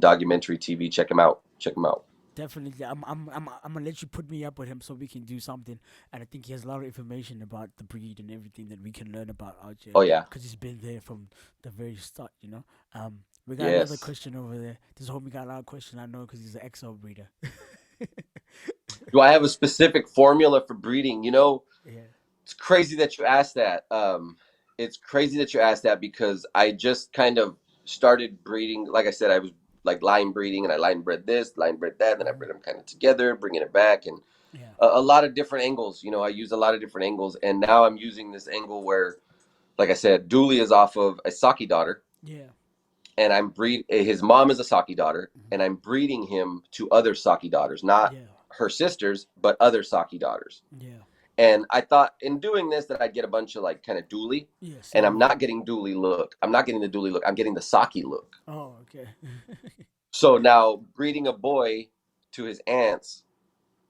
documentary TV. Check him out. Check him out. Definitely, I'm gonna let you put me up with him so we can do something. And I think he has a lot of information about the breed and everything that we can learn about out here, Oh yeah. because he's been there from the very start. We got another Yes. question over there. This homie got a lot of question, I know, because he's an XO breeder. Do I have a specific formula for breeding? Yeah, It's crazy that you asked that. It's crazy that you asked that, because I just kind of started breeding. Like I said, I was like line breeding, and I line bred this, line bred that, and then I uh bred them kind of together, bringing it back, and yeah, a lot of different angles. I use a lot of different angles, and now I'm using this angle where, like I said, Dooley is off of a Saki daughter, yeah, and his mom is a Saki daughter, mhm, and I'm breeding him to other Saki daughters, not yeah, her sisters, but other Saki daughters. yeah, And I thought in doing this that I'd get a bunch of like kind of Dooley, yeah. and Same I'm here. not getting Dooley look. I'm not getting the Dooley look. I'm getting the Saki look. Oh, okay. So now breeding a boy to his aunts,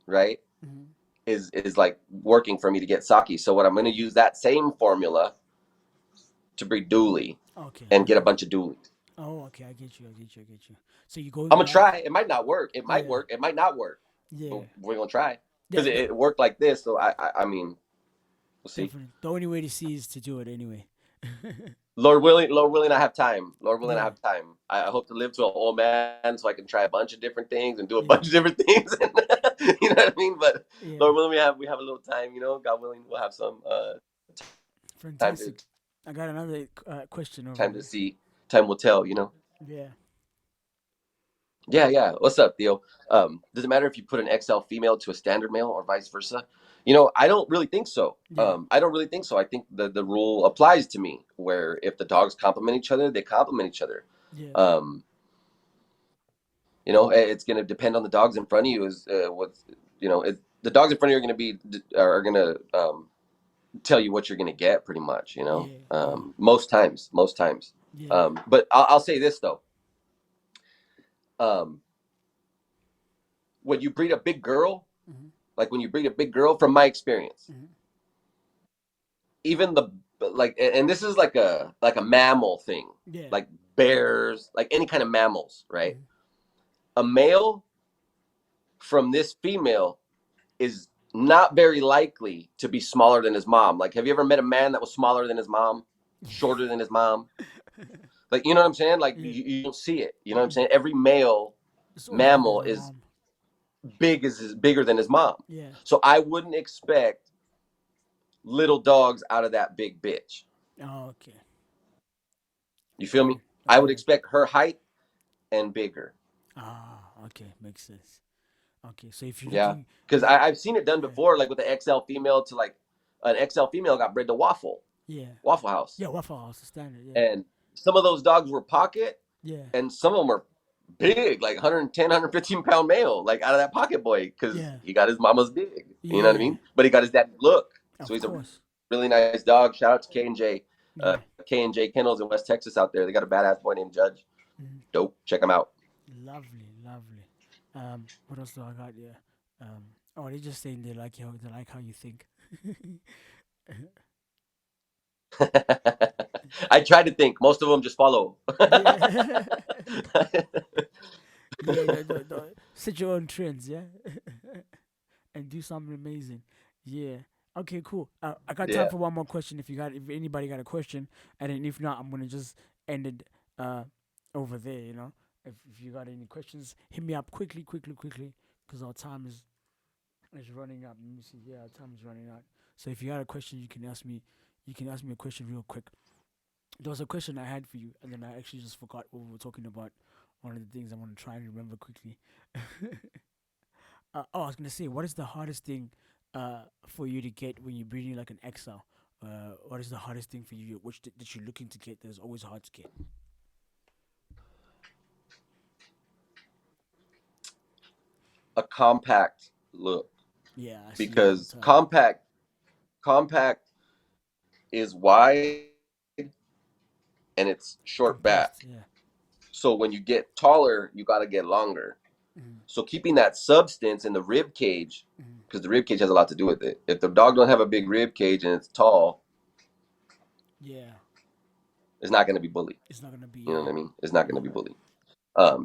right, Mhm. is like working for me to get Saki. So what I'm going to use that same formula to breed Dooley Okay, and get a okay. bunch of Doolies. Oh, okay. I get you. I get you. I get you. So you go I'm gonna back. try. It might not work. It might Yeah, work. It might not work. But yeah, we're gonna try, because yeah. it worked like this. So I mean, we'll see. Definitely. The only way to see is to do it anyway. Lord willing, I have time. Lord willing, I Yeah, have time. I hope to live to an old man so I can try a bunch of different things and do a yeah, bunch of different things. And, you know what I mean? But yeah. Lord willing, we have a little time. God willing, we'll have some time to Fantastic. I got another question over time to there. see. Time will tell. Yeah, Yeah, yeah. What's up, Theo? Does it matter if you put an XL female to a standard male or vice versa? I don't really think so. yeah, I don't really think so. I think the rule applies to me, where if the dogs complement each other, they complement each other. yeah, Um, it's going to depend on the dogs in front of you. Is what's the dogs in front of you are going to are going to tell you what you're going to get, pretty much. yeah, yeah, Most times. yeah, But I'll say this though. Um, when you breed a big girl, Mm-hmm. like when you breed a big girl, from my experience, Mm-hmm. even the like, and this is like a mammal thing, Yeah. like bears, like any kind of mammals, right? Mm-hmm. A male from this female is not very likely to be smaller than his mom. Like, have you ever met a man that was smaller than his mom, shorter than his mom? Like, you know what I'm saying? Like, Yeah. you don't see it. You know what I'm Mm-hmm. saying? Every male It's always bigger mammal than the is mom. bigger than his mom. Yeah. So I wouldn't expect little dogs out of that big bitch. Oh, okay. You feel me? Okay. I would Okay. expect her height and bigger. Ah, okay. Makes sense. Okay. So if you're Yeah, looking, because yeah, I've seen it done yeah, before, like with the XL female to like an XL female got bred to yeah, Waffle House, yeah. Waffle House is standard. Yeah, and some of those dogs were pocket, yeah, and some of them were big, like 110, 115 pound male, like out of that pocket boy, because yeah, he got his mama's dig. You know what I yeah. mean? But he got his daddy look, so Of he's a course. really nice dog. Shout out to K&J, Yeah. K&J Kennels in West Texas out there. They got a badass boy named Judge. Mhm. Dope. Check him out. Lovely, lovely. What else do I got here? Oh, they just saying they like how you think. I try to think. Most of them just follow. Yeah. Yeah, set your own trends, yeah, and do something amazing. Yeah. Okay, cool. I got time Yeah. for one more question. If anybody got a question, and then if not, I'm gonna just end it over there. You know, if you got any questions, hit me up quickly, because our time is running out. Let me see. Yeah, our time is running out. So if you got a question, you can ask me. You can ask me a question real quick. There was a question I had for you, and then I actually just forgot what we were talking about. One of the things I want to try and remember quickly. I was gonna say, what is the hardest thing for you to get when you're breeding like an XL? What is the hardest thing for you, that you're looking to get that is always hard to get? A compact look, Yeah, I see it all the because time. compact is wide and it's short Compressed, back. yeah. So when you get taller, you got to get longer. Mm-hmm. So keeping that substance in the rib cage, Mm-hmm. because the rib cage has a lot to do with it. If the dog don't have a big rib cage and it's tall, Yeah, it's not going to be bullied. it's not gonna be. You know Yeah, what I mean? It's not going to yeah. be bullied.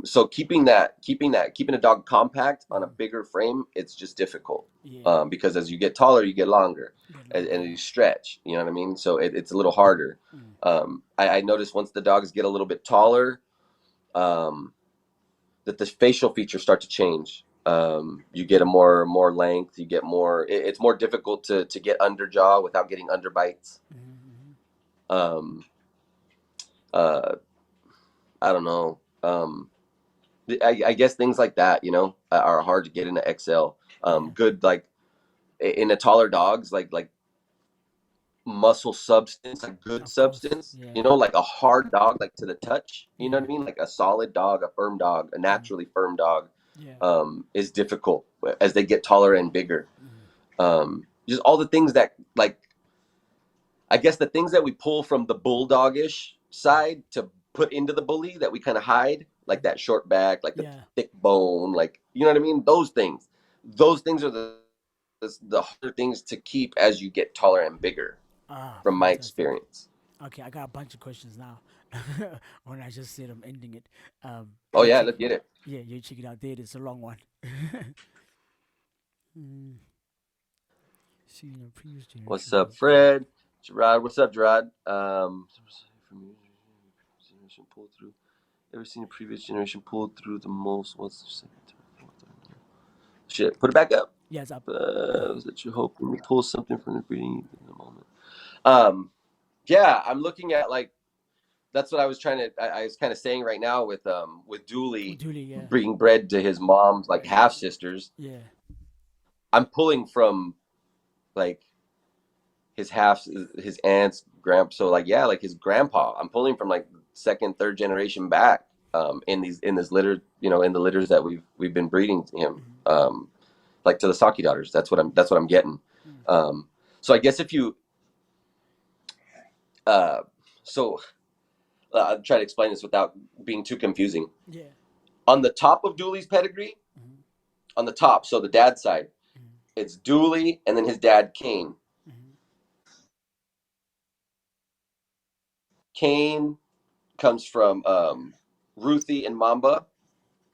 So keeping a dog compact on a Mm-hmm. bigger frame, it's just difficult. Yeah, Because as you get taller, you get longer, get and longer. you stretch. You know what I mean? So it's a little harder. Mm. I noticed once the dogs get a little bit taller, um, that the facial features start to change. You get a more length. You get more. It's more difficult to get under jaw without getting under bites. Mm-hmm. Um, uh, I don't know. I guess things like that, are hard to get into XL. Yeah, Good, like in the taller dogs, like muscle substance, like good of course. substance. Yeah. Like a hard dog, like to the touch. You know Yeah. what I mean? Like a solid dog, a firm dog, a Mm. naturally firm dog, Yeah. is difficult as they get taller and bigger. Mm. Just all the things that, like, I guess the things that we pull from the bulldogish side to put into the bully that we kind of hide, like Mm. that short back, like the Yeah. thick bone, like, you know what I mean? Those things are the harder things to keep as you get taller and bigger, Ah, from my fantastic. experience. Okay, I got a bunch of questions now. When I just said I'm ending it. Oh You yeah, check. let's get it. Yeah, you check it out. There it is. A long one. Mm, see, previous What's generation up, pulled through. Fred? Gerard, what's up, Gerard? Generation pulled through. Ever seen a previous generation pulled through the most? What's the second, third, fourth, third? Shit, put it back up. Yeah, it's up. Was that you hoping to pull something from the breeding in the moment? Um, yeah, I'm looking at, like, that's what I was trying to. I was kind of saying right now with With Dooley Julie, yeah. being bred to his mom's like half sisters. Yeah. I'm pulling from, like, his aunt's grand. So, like, yeah, like his grandpa. I'm pulling from like second, third generation back. In this litter, in the litters that we've been breeding him. Mm-hmm. Like to the Saki daughters. That's what I'm getting. Mm. So I guess if you uh, so I'll try to explain this without being too confusing. Yeah. On the top of Dooley's pedigree, Mm-hmm. on the top. So the dad's side, Mm-hmm. it's Dooley, and then his dad Kane. Mm-hmm. Kane comes from Ruthie and Mamba,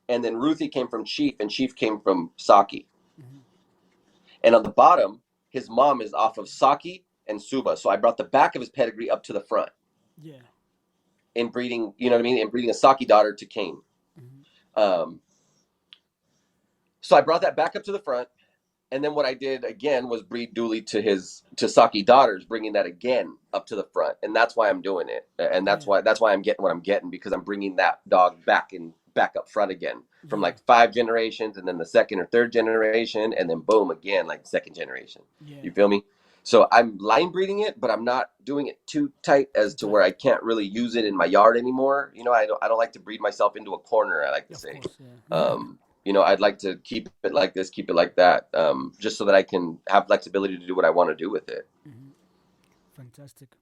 and then Ruthie came from Chief, and Chief came from Saki. Mm-hmm. And on the bottom, his mom is off of Saki and Suba. So I brought the back of his pedigree up to the front Yeah. in breeding, you know what I mean, in breeding a Saki daughter to Kane. Mm-hmm. So I brought that back up to the front. And then what I did again was breed Dooley to Saki daughters, bringing that again up to the front, and that's why I'm doing it, and that's Yeah. why I'm getting what I'm getting, because I'm bringing that dog back up front again from Yeah. like 5 generations, and then the second or third generation, and then boom again like second generation. Yeah. You feel me? So I'm line breeding it, but I'm not doing it too tight as Too to tight. where I can't really use it in my yard anymore. You know, I don't like to breed myself into a corner. I like to Of say. course. Yeah. You know, I'd like to keep it like this, keep it like that, just so that I can have flexibility to do what I want to do with it. Mm-hmm. Fantastic.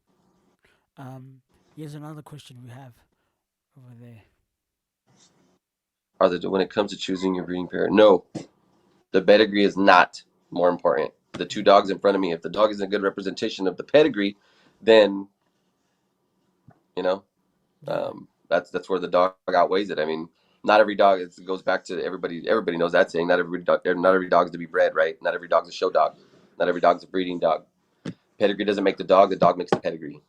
Here's another question we have over there. When it comes to choosing your breeding pair, no, the pedigree is not more important. The 2 dogs in front of me, if the dog isn't a good representation of the pedigree, then, you know, Yeah. that's where the dog outweighs it. I mean, not every dog. It goes back to everybody. Everybody knows that saying. Not every dog's to be bred, right? Not every dog's a show dog. Not every dog's a breeding dog. Pedigree doesn't make the dog. The dog makes the pedigree.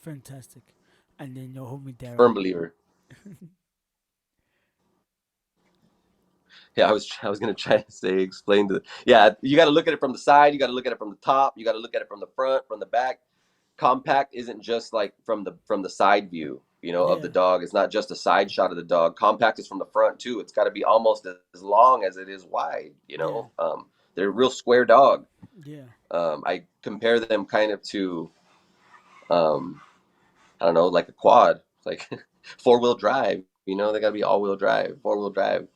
Fantastic. And then your homie Firm Daryl. believer. Yeah, I was gonna try to explain to. Yeah, you got to look at it from the side. You got to look at it from the top. You got to look at it from the front, from the back. Compact isn't just like from the side view, you know, of the Yeah. dog. It's not just a side shot of the dog. Compact is from the front too. It's got to be almost as long as it is wide. You Yeah. know, they're a real square dog. Yeah. I compare them kind of to, I don't know, like a quad, like 4-wheel drive. You know, they got to be all-wheel drive, 4-wheel drive.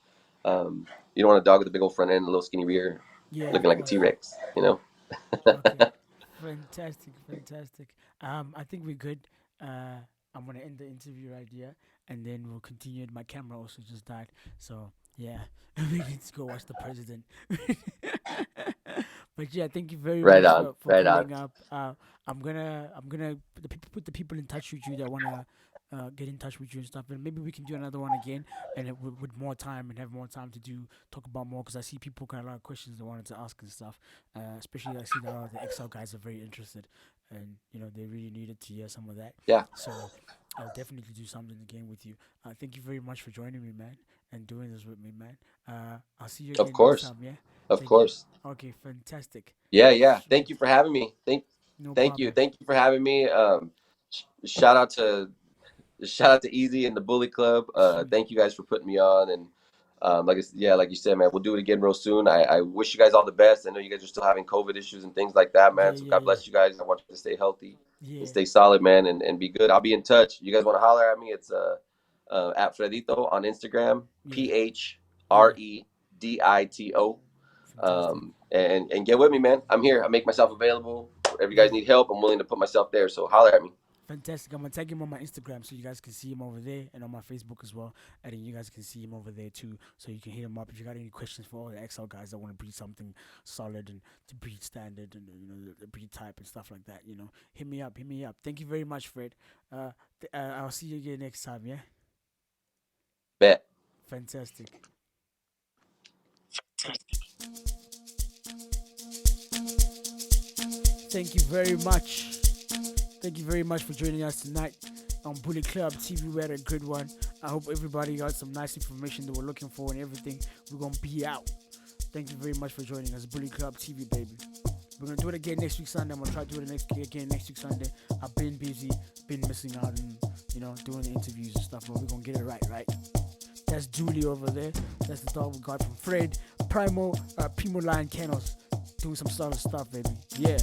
You don't want a dog with a big old front end and a little skinny rear, Yeah. looking Of like a course. T-Rex. You know. Okay. Fantastic. Fantastic. I think we're good. I'm gonna end the interview right here, and then we'll continue. My camera also just died, so yeah, we need to go watch the president. But yeah, thank you very Right much on. for Right on. pulling up. I'm gonna put the people in touch with you that wanna get in touch with you and stuff, and maybe we can do another one again, and with more time and have more time to talk about more, because I see people got a lot of questions they wanted to ask and stuff. Especially I see that a lot of the XL guys are very interested, and they really needed to hear some of that. Yeah. So I'll definitely do something again with you. Thank you very much for joining me, man, and doing this with me, man. I'll see you Of again next course. time. Yeah. Of Take it. course. Okay, fantastic. Yeah, yeah. Thank you Sweet. for having me. No Thank you. problem. Thank you for having me. Shout out to shout out to Easy and the Bully Club. Sweet. Thank you guys for putting me on, and like you said, man, we'll do it again real soon. I wish you guys all the best. I know you guys are still having COVID issues and things like that, Yeah, man. So yeah, God yeah. bless you guys. I want you to stay healthy and Yeah. stay solid, man, and be good. I'll be in touch. You guys want to holler at me? It's at Fredito on Instagram. Yeah. Yeah. PHREDITO. Fantastic. And get with me, man. I'm here. I make myself available. If you guys Yeah. need help, I'm willing to put myself there. So holler at me. Fantastic. I'm gonna tag him on my Instagram so you guys can see him over there, and on my Facebook as well. And then you guys can see him over there too, so you can hit him up if you got any questions for all the XL guys that want to breed something solid and to breed standard and the breed type and stuff like that. Hit me up. Hit me up. Thank you very much, Fred. I'll see you again next time. Yeah. Bet. Fantastic. Thank you very much. Thank you very much for joining us tonight on Bully Club TV. We had a good one. I hope everybody got some nice information they were looking for and everything. We're going to be out. Thank you very much for joining us, Bully Club TV, baby. We're going to do it again next week Sunday. I'm going to try to do it again next week Sunday. I've been busy, been missing out and, doing the interviews and stuff, but we're going to get it right? That's Julie over there. That's the dog we got from Fred. PRIMOLINE Kennels. Doing some solid stuff, baby. Yeah.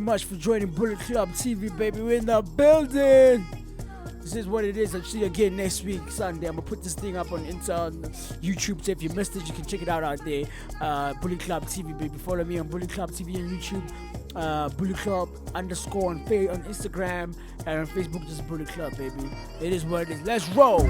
much for joining Bullet Club TV, baby. We're in the building. This is what it is. I'll see you again next week, Sunday. I'm gonna put this thing up on YouTube. So if you missed it, you can check it out there. Bullet Club TV, baby. Follow me on Bullet Club TV on YouTube. Bullet Club _ on Instagram, and on Facebook, just Bullet Club, baby. It is what it is. Let's roll.